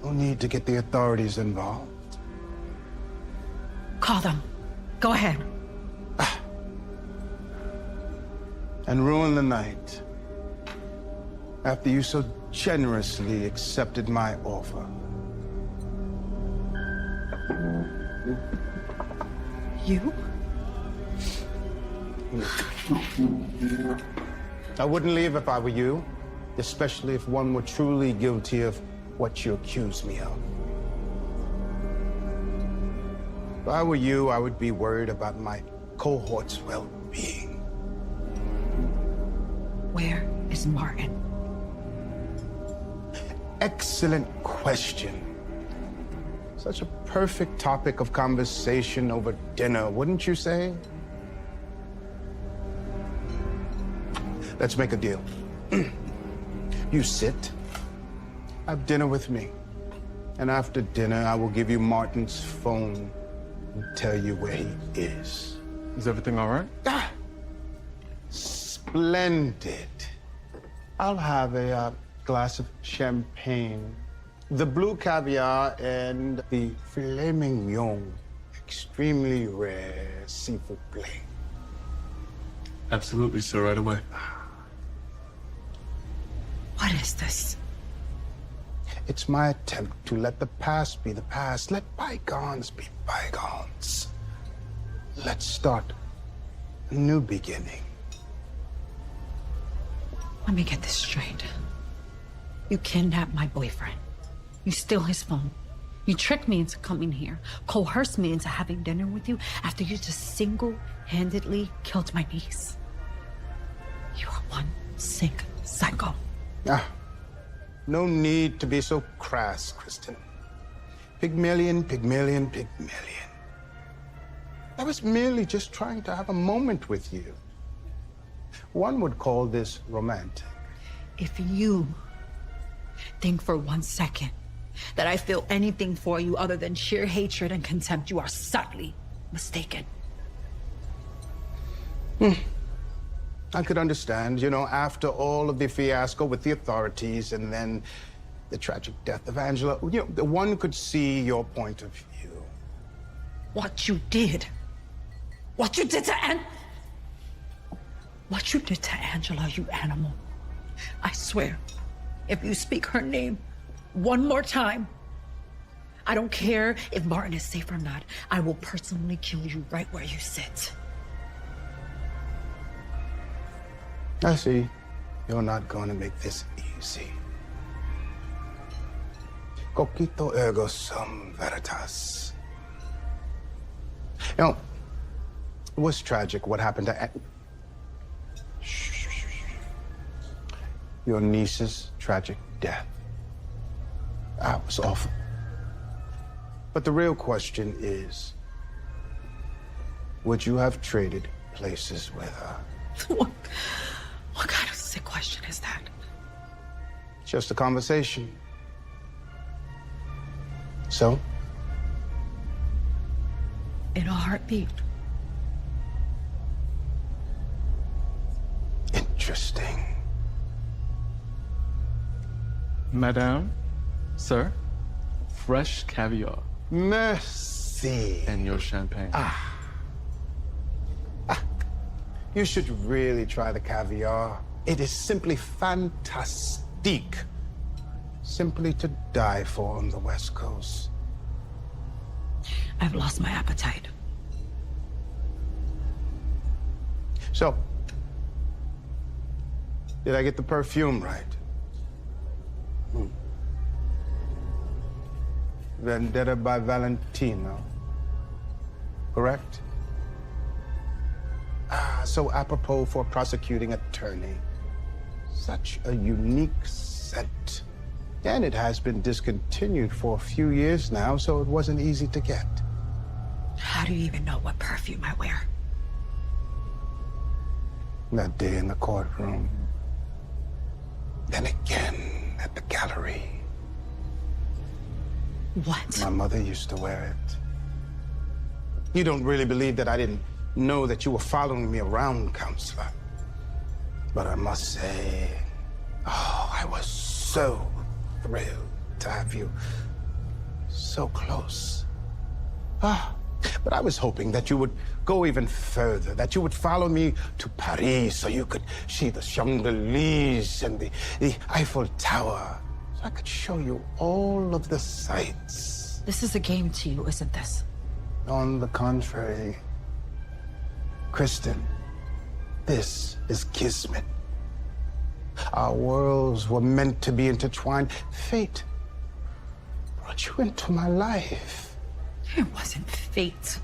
No need to get the authorities involved. Call them. Go ahead. And ruin the night. After you so generously accepted my offer. You? I wouldn't leave if I were you, especially if one were truly guilty of what you accuse me of. If I were you, I would be worried about my cohort's well-being. Where is Martin? Excellent question. Such a perfect topic of conversation over dinner, wouldn't you say? Let's make a deal. You sit, have dinner with me, and after dinner, I will give you Martin's phone and tell you where he is. Is everything all right? Ah, splendid. I'll have a glass of champagne, the blue caviar, and the filet mignon, extremely rare seafood plate. Absolutely, sir, right away. What is this? It's my attempt to let the past be the past. Let bygones be bygones. Let's start a new beginning. Let me get this straight. You kidnapped my boyfriend. You steal his phone. You tricked me into coming here, coerced me into having dinner with you after you just single-handedly killed my niece. You are one sick psycho. Ah, no need to be so crass, Kristen. Pygmalion, Pygmalion, Pygmalion. I was merely just trying to have a moment with you. One would call this romantic. If you think for 1 second that I feel anything for you other than sheer hatred and contempt, you are subtly mistaken. I could understand, you know, after all of the fiasco with the authorities and then the tragic death of Angela, you know, one could see your point of view. What you did to what you did to Angela, you animal. I swear, if you speak her name one more time, I don't care if Martin is safe or not, I will personally kill you right where you sit. I see. You're not going to make this easy. Cogito ergo sum veritas. You know, it was tragic what happened to your niece's tragic death. That was awful. But the real question is, would you have traded places with her? What kind of sick question is that? Just a conversation. So? In a heartbeat. Interesting. Madame, sir, fresh caviar. Merci. And your champagne. You should really try the caviar. It is simply fantastique. Simply to die for on the West Coast. I've lost my appetite. So, did I get the perfume right? Vendetta by Valentino, correct? So apropos for a prosecuting attorney. Such a unique scent. And it has been discontinued for a few years now, so it wasn't easy to get. How do you even know what perfume I wear? That day in the courtroom. Then again at the gallery. What? My mother used to wear it. You don't really believe that I didn't know that you were following me around, Counselor. But I must say, I was so thrilled to have you so close. But I was hoping that you would go even further, that you would follow me to Paris so you could see the Champs-Élysées and the Eiffel Tower, so I could show you all of the sights. This is a game to you, isn't this? On the contrary, Kristen, this is kismet. Our worlds were meant to be intertwined. Fate brought you into my life. It wasn't fate.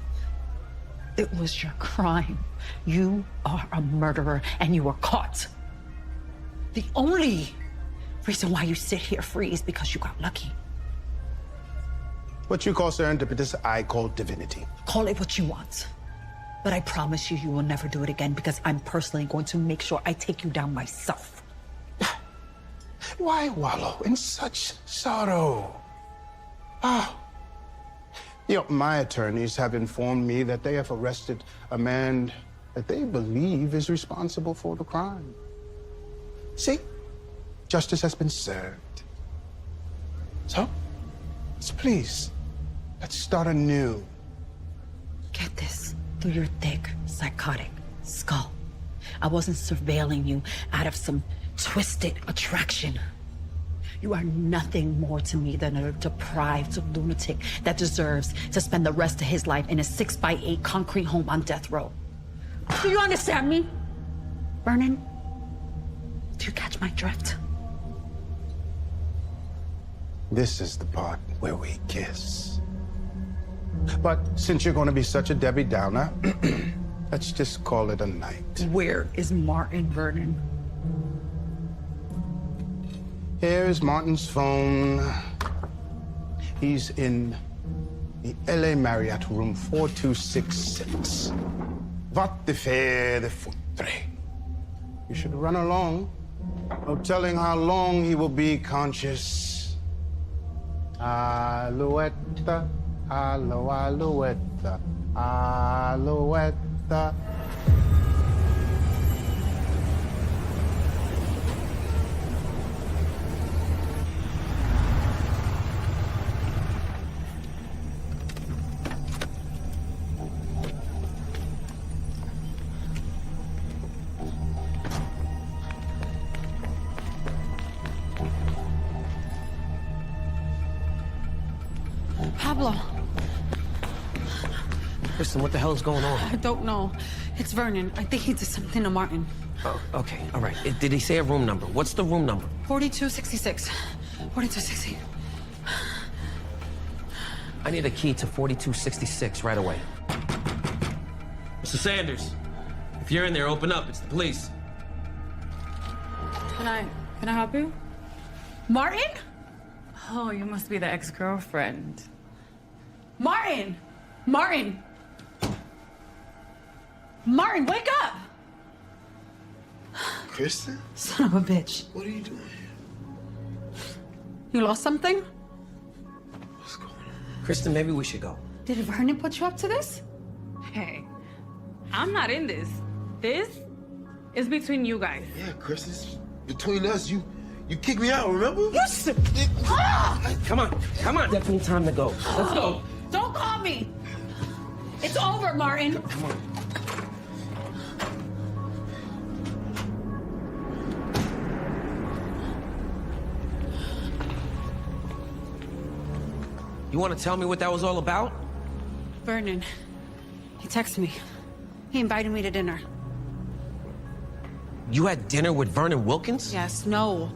It was your crime. You are a murderer and you were caught. The only reason why you sit here free is because you got lucky. What you call serendipitous, I call divinity. Call it what you want. But I promise you, you will never do it again because I'm personally going to make sure I take you down myself. Why wallow in such sorrow? My attorneys have informed me that they have arrested a man that they believe is responsible for the crime. See, justice has been served. So, please, let's start anew. Get this through your thick, psychotic skull. I wasn't surveilling you out of some twisted attraction. You are nothing more to me than a deprived lunatic that deserves to spend the rest of his life in a 6x8 concrete home on death row. Do you understand me? Vernon, do you catch my drift? This is the part where we kiss. But since you're going to be such a Debbie Downer, let's just call it a night. Where is Martin Vernon? Here's Martin's phone. He's in the LA Marriott room 4266. Va te faire de foutre. You should run along. No telling how long he will be conscious. Alouette, alo, alouette, alouette. Pablo. Kristen, what the hell is going on? I don't know. It's Vernon. I think he did something to Martin. Oh, okay, all right. Did he say a room number? What's the room number? 4266. 4260. I need a key to 4266 right away. Mr. Sanders, if you're in there, open up. It's the police. Can I help you? Martin? Oh, you must be the ex-girlfriend. Martin! Martin! Martin, wake up! Kristen? Son of a bitch. What are you doing here? You lost something? Kristen, maybe we should go. Did Vernon put you up to this? Hey, I'm not in this. This is between you guys. Yeah, Kristen, it's between us. You kicked me out, remember? You Come on, definitely time to go. Let's go. Don't call me! It's over, Martin. Come on. You want to tell me what that was all about? Vernon, he texted me. He invited me to dinner. You had dinner with Vernon Wilkins? Yes, no.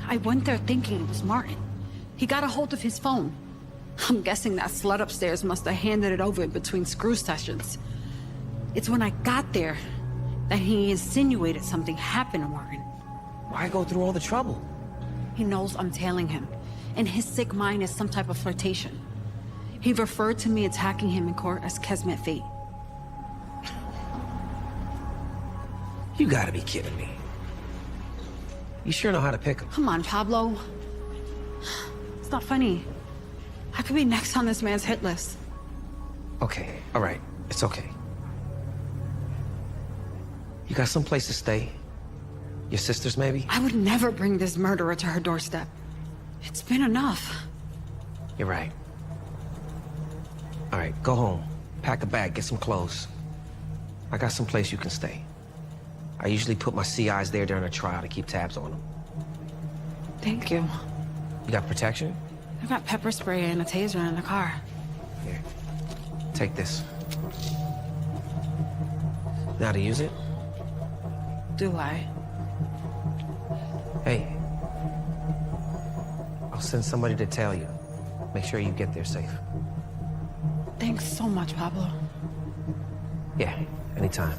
I went there thinking it was Martin. He got a hold of his phone. I'm guessing that slut upstairs must have handed it over in between screw sessions. It's when I got there that he insinuated something happened to Martin. Why go through all the trouble? He knows I'm tailing him. And his sick mind is some type of flirtation. He referred to me attacking him in court as Kesmet fate. You gotta be kidding me. You sure know how to pick him. Come on, Pablo. It's not funny. I could be next on this man's hit list. Okay, all right. It's okay. You got someplace to stay? Your sister's, maybe? I would never bring this murderer to her doorstep. It's been enough. You're right. All right, go home. Pack a bag, get some clothes. I got someplace you can stay. I usually put my CIs there during a trial to keep tabs on them. Thank you. You got protection? I got pepper spray and a taser in the car. Here. Take this. Now to use it? Do I? Hey. I'll send somebody to tell you. Make sure you get there safe. Thanks so much, Pablo. Yeah, anytime.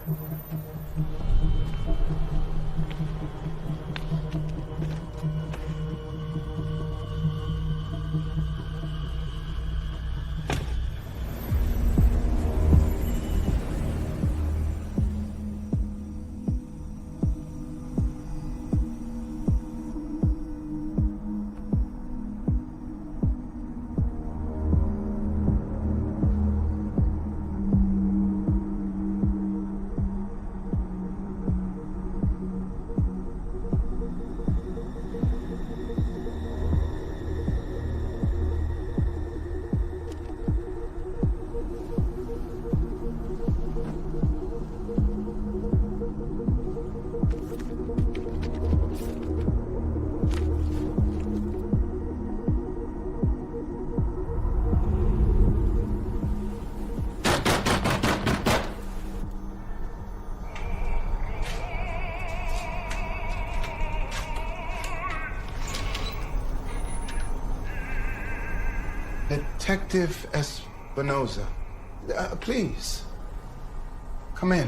Detective Espinosa, please, come in.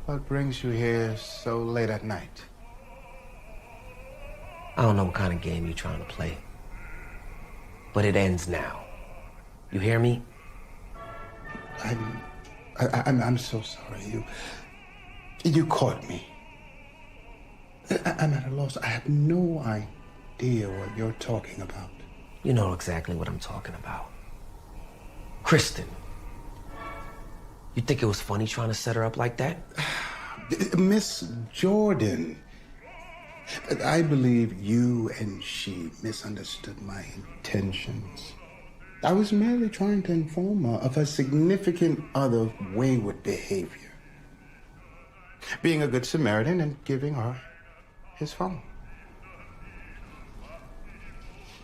What brings you here so late at night? I don't know what kind of game you're trying to play, but it ends now. You hear me? I'm so sorry. You caught me. I'm at a loss. I have no idea what you're talking about. You know exactly what I'm talking about. Kristen. You think it was funny trying to set her up like that? Miss Jordan. I believe you and she misunderstood my intentions. I was merely trying to inform her of her significant other's wayward behavior. Being a good Samaritan and giving her his phone.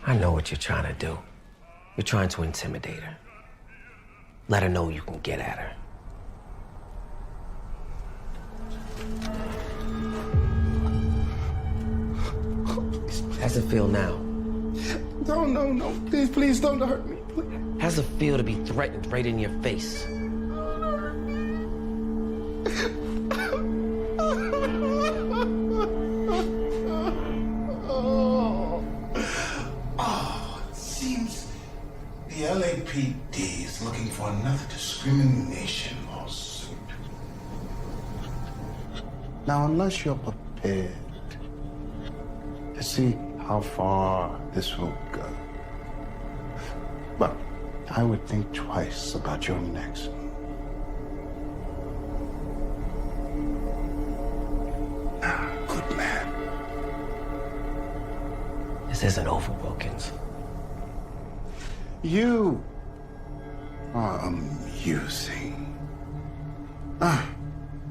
I know what you're trying to do. You're trying to intimidate her. Let her know you can get at her. How's it feel now? No. Please don't hurt me. Please. How's it feel to be threatened right in your face? It seems the LAPD is looking for another discrimination lawsuit. Now, unless you're prepared to see how far this will go, well, I would think twice about your next move. Good man. This isn't over, Wilkins. You are amusing.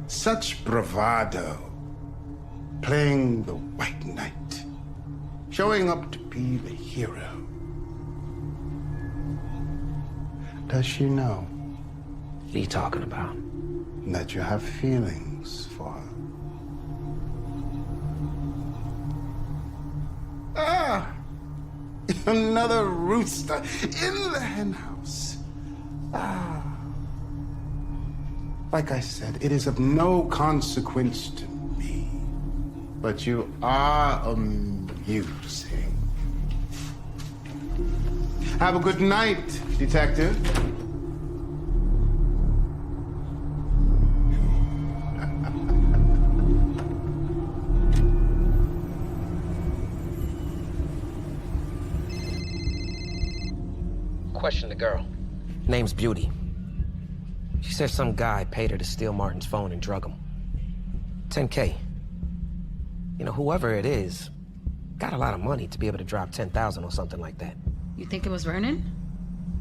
Such bravado. Playing the white knight. Showing up to be the hero. Does she know? What are you talking about? That you have feelings for her. Another rooster in the henhouse. Like I said, it is of no consequence to me. But you are amusing. Have a good night, detective. Question the girl. Name's Beauty. She said some guy paid her to steal Martin's phone and drug him. $10K. You know, whoever it is, got a lot of money to be able to drop $10,000 or something like that. You think it was Vernon?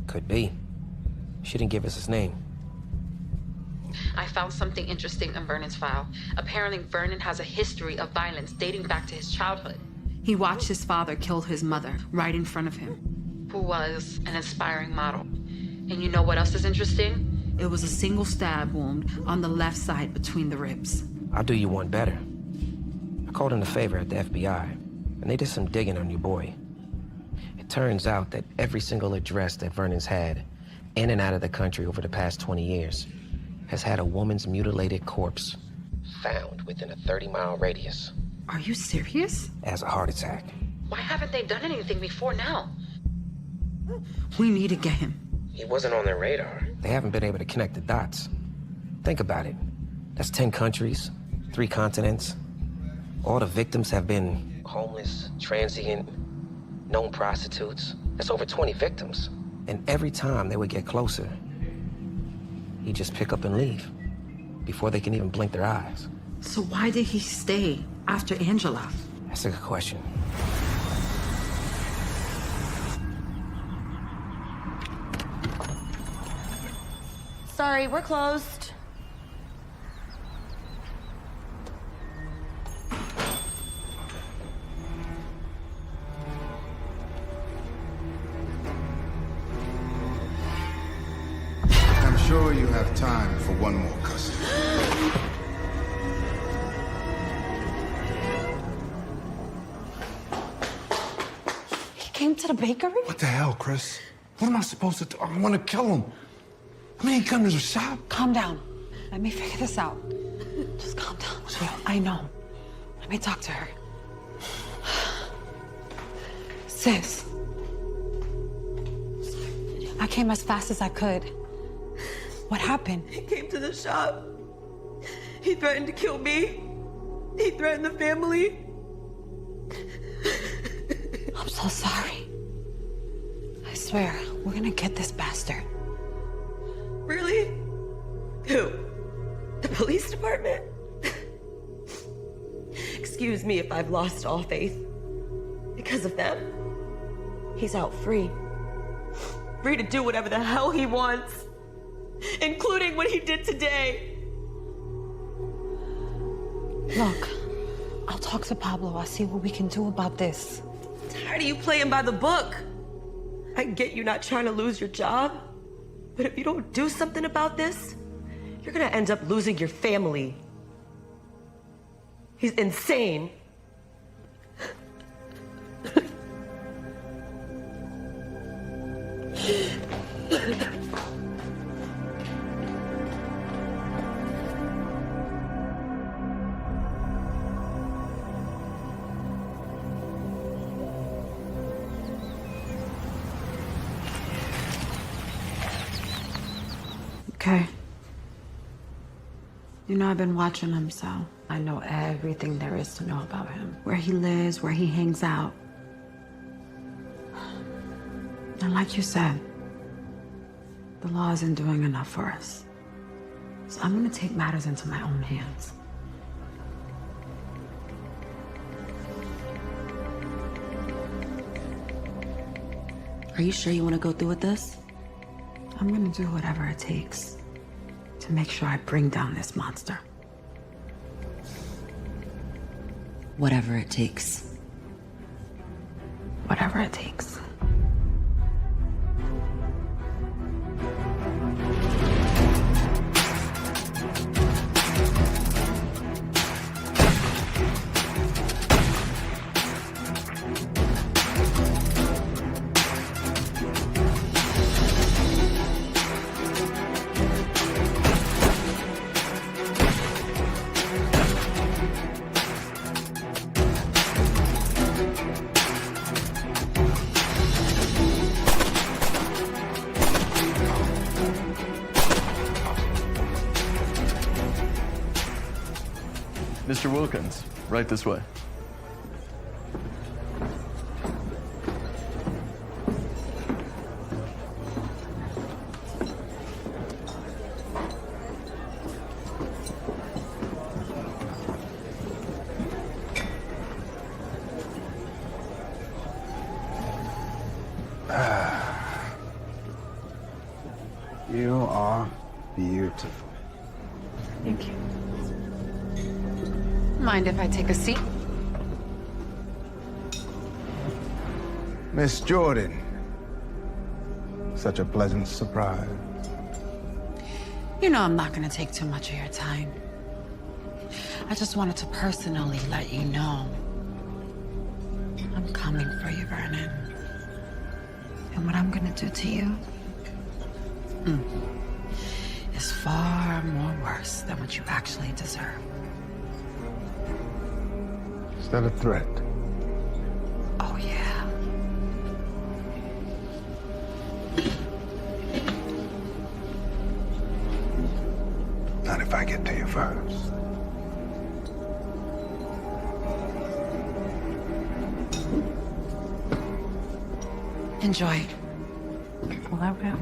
Could be. She didn't give us his name. I found something interesting in Vernon's file. Apparently, Vernon has a history of violence dating back to his childhood. He watched his father kill his mother right in front of him. Who was an inspiring model. And you know what else is interesting? It was a single stab wound on the left side between the ribs. I'll do you one better. called in a favor at the FBI, and they did some digging on your boy. It turns out that every single address that Vernon's had in and out of the country over the past 20 years has had a woman's mutilated corpse found within a 30-mile radius. Are you serious? As a heart attack. Why haven't they done anything before now? We need to get him. He wasn't on their radar. They haven't been able to connect the dots. Think about it. That's 10 countries, 3 continents. All the victims have been homeless, transient, known prostitutes. That's over 20 victims. And every time they would get closer, he'd just pick up and leave before they can even blink their eyes. So why did he stay after Angela? That's a good question. Sorry, we're closed. I'm sure you have time for one more custody. He came to the bakery? What the hell, Chris? What am I supposed to do? I want to kill him. I mean, he come to the shop. Calm down. Let me figure this out. Just calm down. I know. Let me talk to her. Sis. I came as fast as I could. What happened? He came to the shop. He threatened to kill me. He threatened the family. I'm so sorry. I swear, we're gonna get this bastard. Really? Who? The police department? Excuse me if I've lost all faith. Because of them, he's out free. Free to do whatever the hell he wants. Including what he did today. Look, I'll talk to Pablo. I'll see what we can do about this. I'm tired of you playing by the book. I get you not trying to lose your job. But if you don't do something about this, you're gonna end up losing your family. He's insane. Okay. You know, I've been watching him, so I know everything there is to know about him. Where he lives, where he hangs out. And like you said, the law isn't doing enough for us. So I'm gonna take matters into my own hands. Are you sure you want to go through with this? I'm gonna do whatever it takes to make sure I bring down this monster. Whatever it takes. Whatever it takes. Mr. Wilkins, right this way. You are beautiful. Thank you. Mind if I take a seat? Miss Jordan. Such a pleasant surprise. You know I'm not gonna take too much of your time. I just wanted to personally let you know I'm coming for you, Vernon. And what I'm gonna do to you is far more worse than what you actually deserve. Is that a threat? Oh, yeah. Not if I get to you first. Enjoy. Well, I will.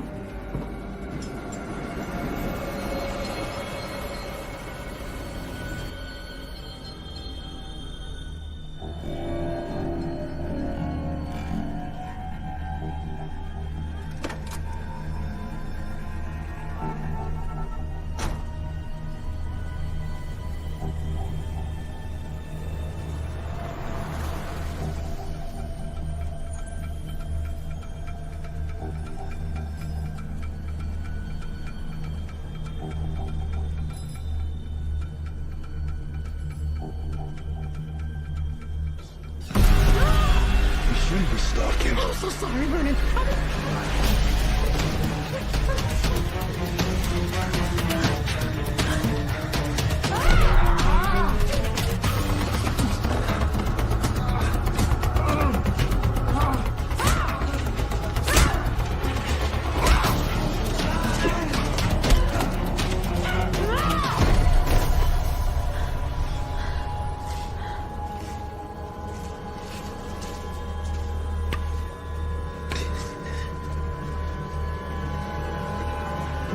Shouldn't be stalking. I'm so sorry, Vernon.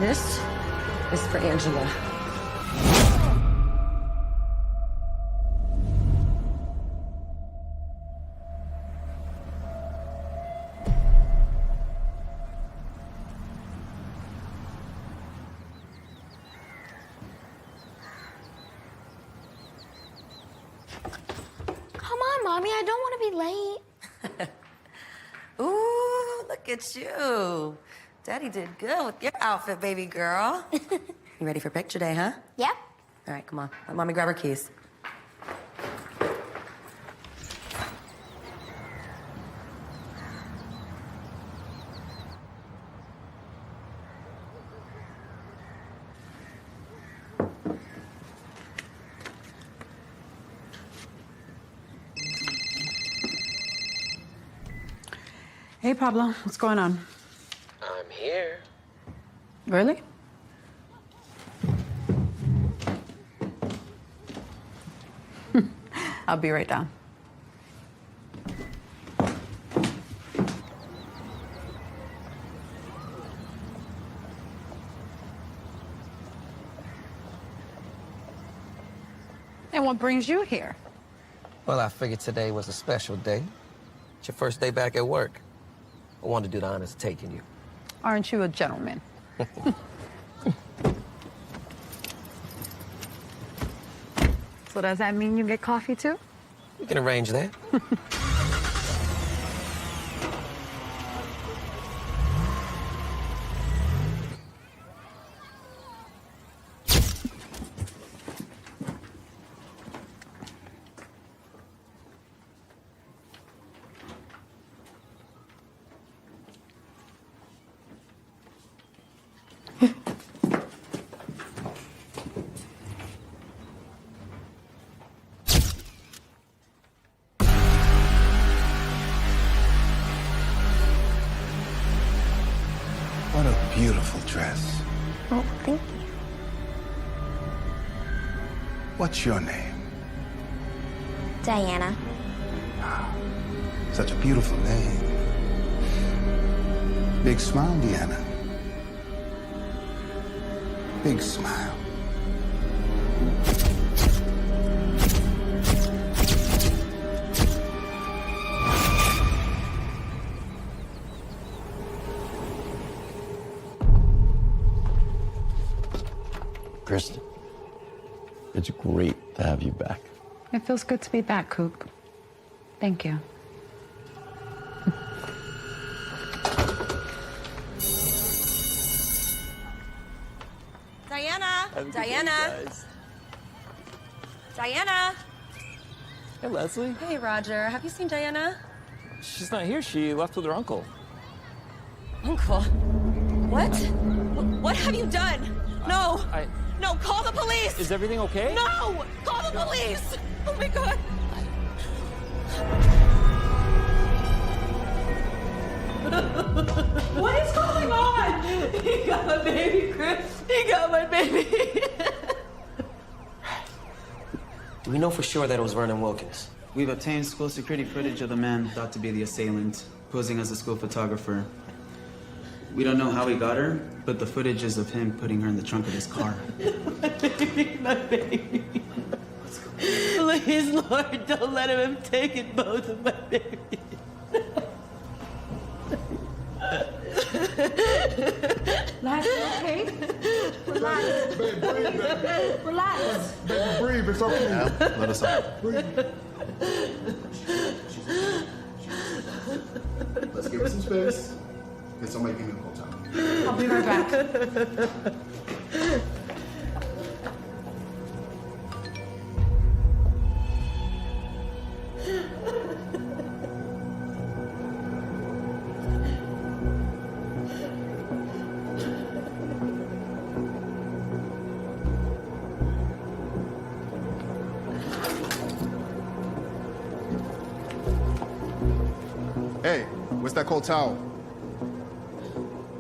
This is for Angela. Come on, Mommy, I don't want to be late. Ooh, look at you. Daddy did good with your outfit, baby girl. You ready for picture day, huh? Yeah. All right, come on. Let Mommy grab her keys. Hey, Pablo, what's going on? I'm here. Really? I'll be right down. And what brings you here? Well, I figured today was a special day. It's your first day back at work. I wanted to do the honors of taking you. Aren't you a gentleman? So does that mean you get coffee too? We can arrange that. What a beautiful dress. Oh, thank you. What's your name? Diana. Such a beautiful name. Big smile, Deanna. Big smile. Kristen, it's great to have you back. It feels good to be back, Coop. Thank you. Diana! Diana! Diana! Hey, Leslie. Hey, Roger. Have you seen Diana? She's not here. She left with her uncle. Uncle? What? What have you done? No! No, call the police! Is everything okay? No! Call the police! Oh my god! What is going on? He got my baby, Chris. He got my baby. Do we know for sure that it was Vernon Wilkins? We've obtained school security footage of the man thought to be the assailant, posing as a school photographer. We don't know how he got her, but the footage is of him putting her in the trunk of his car. My baby. Please, Lord, don't let him have taken both of my babies. Last, okay? Relax. Babe, breathe, baby. Relax. Baby, breathe. It's okay. Yeah, let us out. Breathe. Let's give her some space. Get somebody give me the whole time. I'll be right back. Hey, where's that cold towel?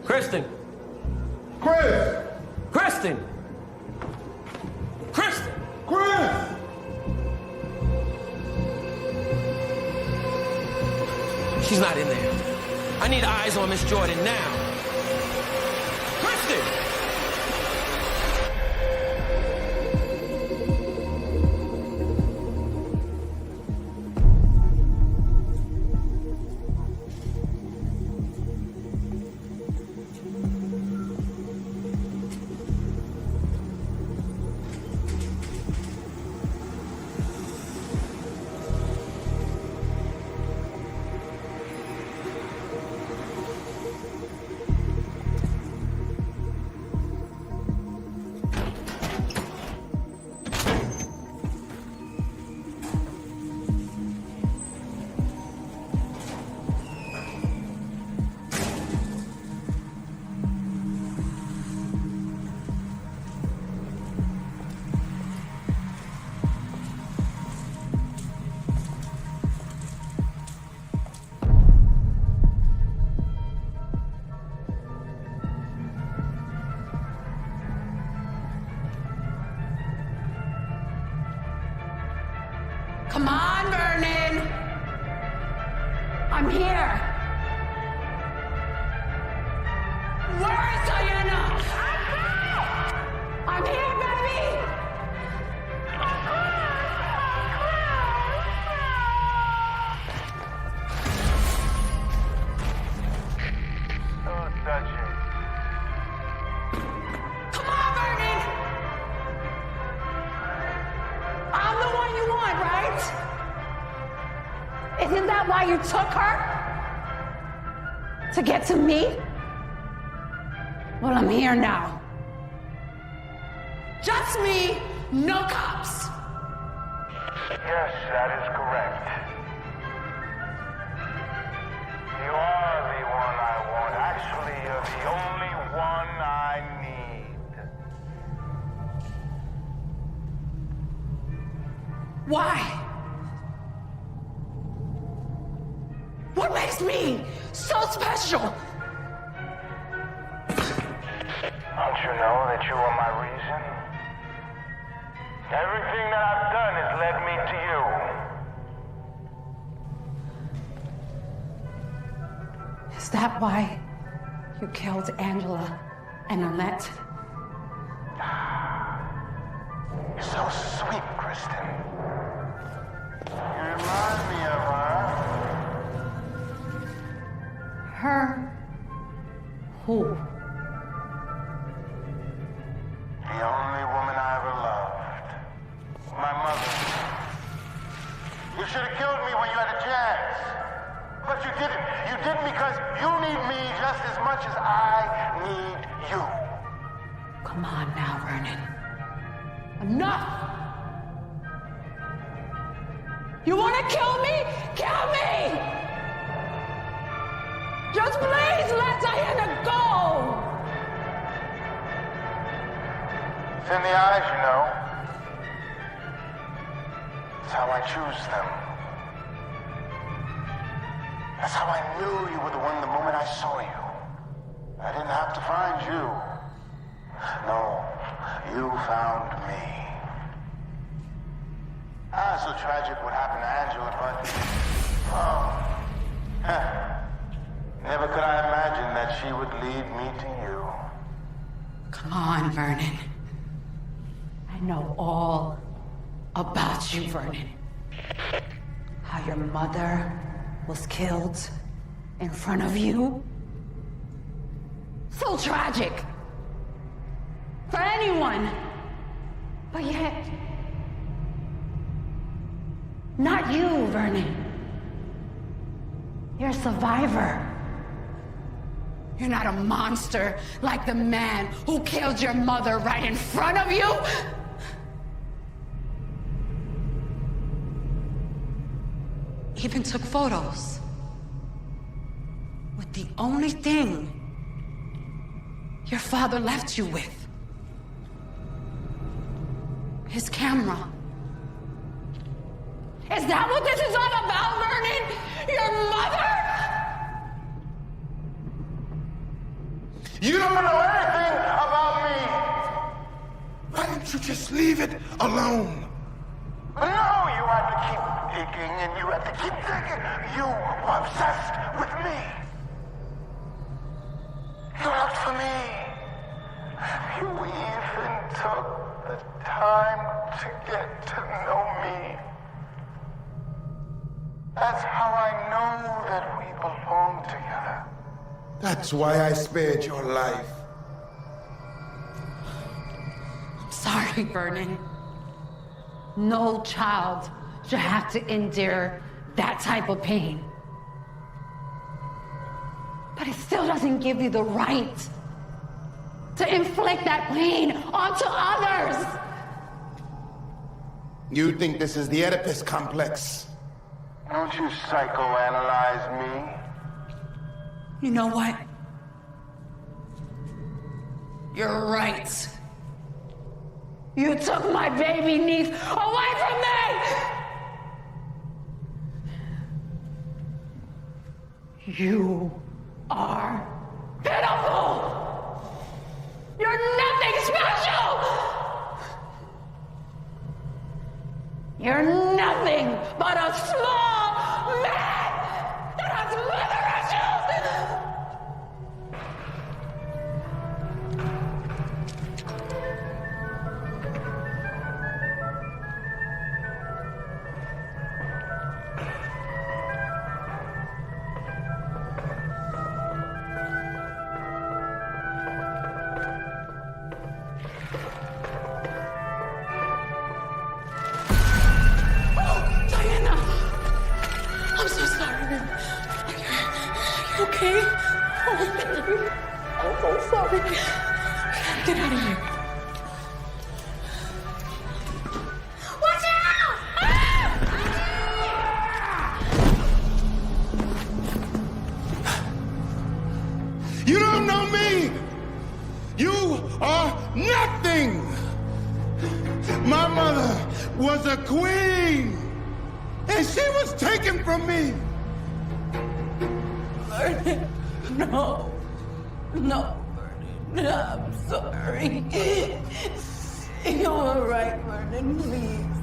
Kristen! Chris! Kristen! Kristen! Chris! She's not in there. I need eyes on Miss Jordan now. Kristen! Come on, Vernon! I'm here! Where is Diana? I'm here, baby! Come on, Vernon! I'm the one you want, right? Isn't that why you took her? To get to me? Well, I'm here now. Just me, no cops. Yes, that is correct. You are the one I want. Actually, you're the only one I need. Why? What makes me so special? Don't you know that you are my reason? Everything that I've done has led me to you. Is that why you killed Angela and Annette? You're so sweet, Kristen. You remind me of her. Her? Who? The only woman I ever loved. My mother. You should have killed me when you had a chance. But you didn't. You didn't because you need me just as much as I need you. Come on now, Vernon. Enough! You want to kill me? Kill me! Just please let Diana go! It's in the eyes, you know. It's how I choose them. That's how I knew you were the one the moment I saw you. I didn't have to find you. No, you found me. So tragic what happened to Angela, but... Never could I imagine that she would lead me to you. Come on, Vernon. I know all about you, Vernon. How your mother was killed in front of you. So tragic. For anyone. But yet... not you, Vernon. You're a survivor. You're not a monster like the man who killed your mother right in front of you. Even took photos with the only thing your father left you with. His camera. Is that what this is all about, Vernon? Your mother? You don't know anything about me! Why didn't you just leave it alone? No, you had to keep digging and you had to keep digging. You were obsessed with me. You looked for me. You even took the time to get to know me. That's how I know that we belong together. That's why I spared your life. I'm sorry, Vernon. No child should have to endure that type of pain. But it still doesn't give you the right to inflict that pain onto others. You think this is the Oedipus complex? Don't you psychoanalyze me? You know what? You're right. You took my baby niece away from me! You are pitiful! You're nothing special! You're nothing but a small man that has mother issues! I'm so sorry. Are you okay? Oh, baby. I'm so sorry. Get out of here. Watch out! You don't know me! You are nothing! My mother was a queen! And she was taken from me! Vernon, no. No, Vernon. I'm sorry. You were right, Vernon, please.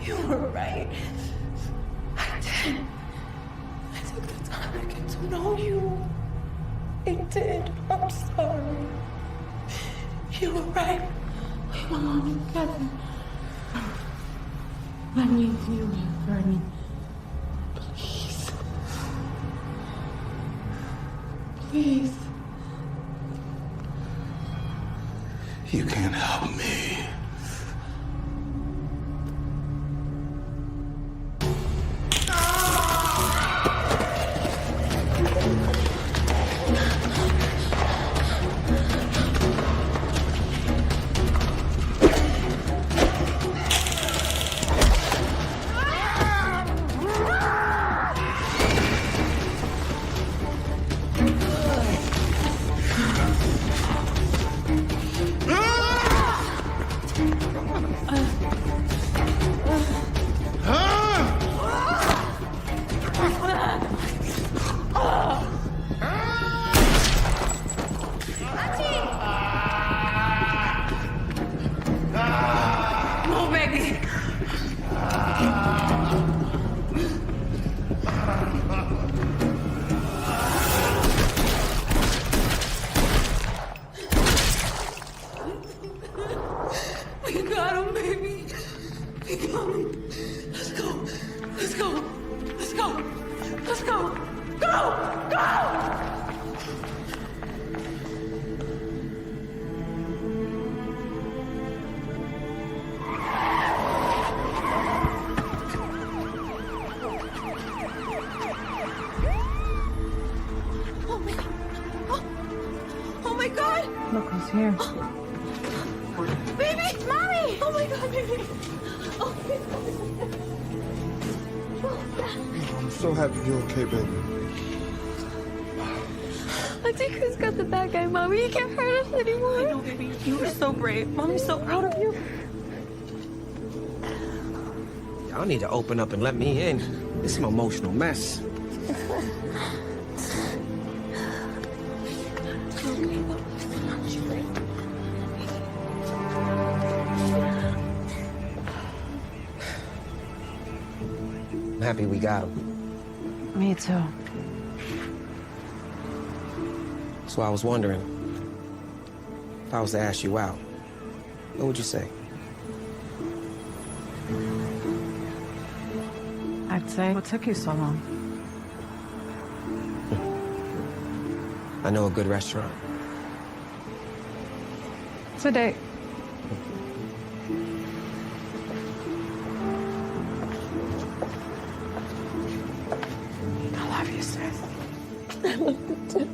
You were right. I did. I took the time to get to know you. I did. I'm sorry. You were right. We belong together. Let me feel you, Vernon. Please. Please. You can't help me. Keep going. Let's go. Let's go. Let's go. Let's go. Go! Go! Oh my god. Oh my god. Look who's here. Baby! Mommy! Oh my god, baby! Oh I'm so happy you're okay, baby. Auntie Chris got the bad guy, Mommy. You can't hurt us anymore. I know, baby. You are so brave. Mommy's so proud of you. Y'all need to open up and let me in. This is an emotional mess. I'm happy we got him. Me too. So I was wondering, if I was to ask you out, what would you say? I'd say, what took you so long? I know a good restaurant. It's a date. I love you, sis. I love you too.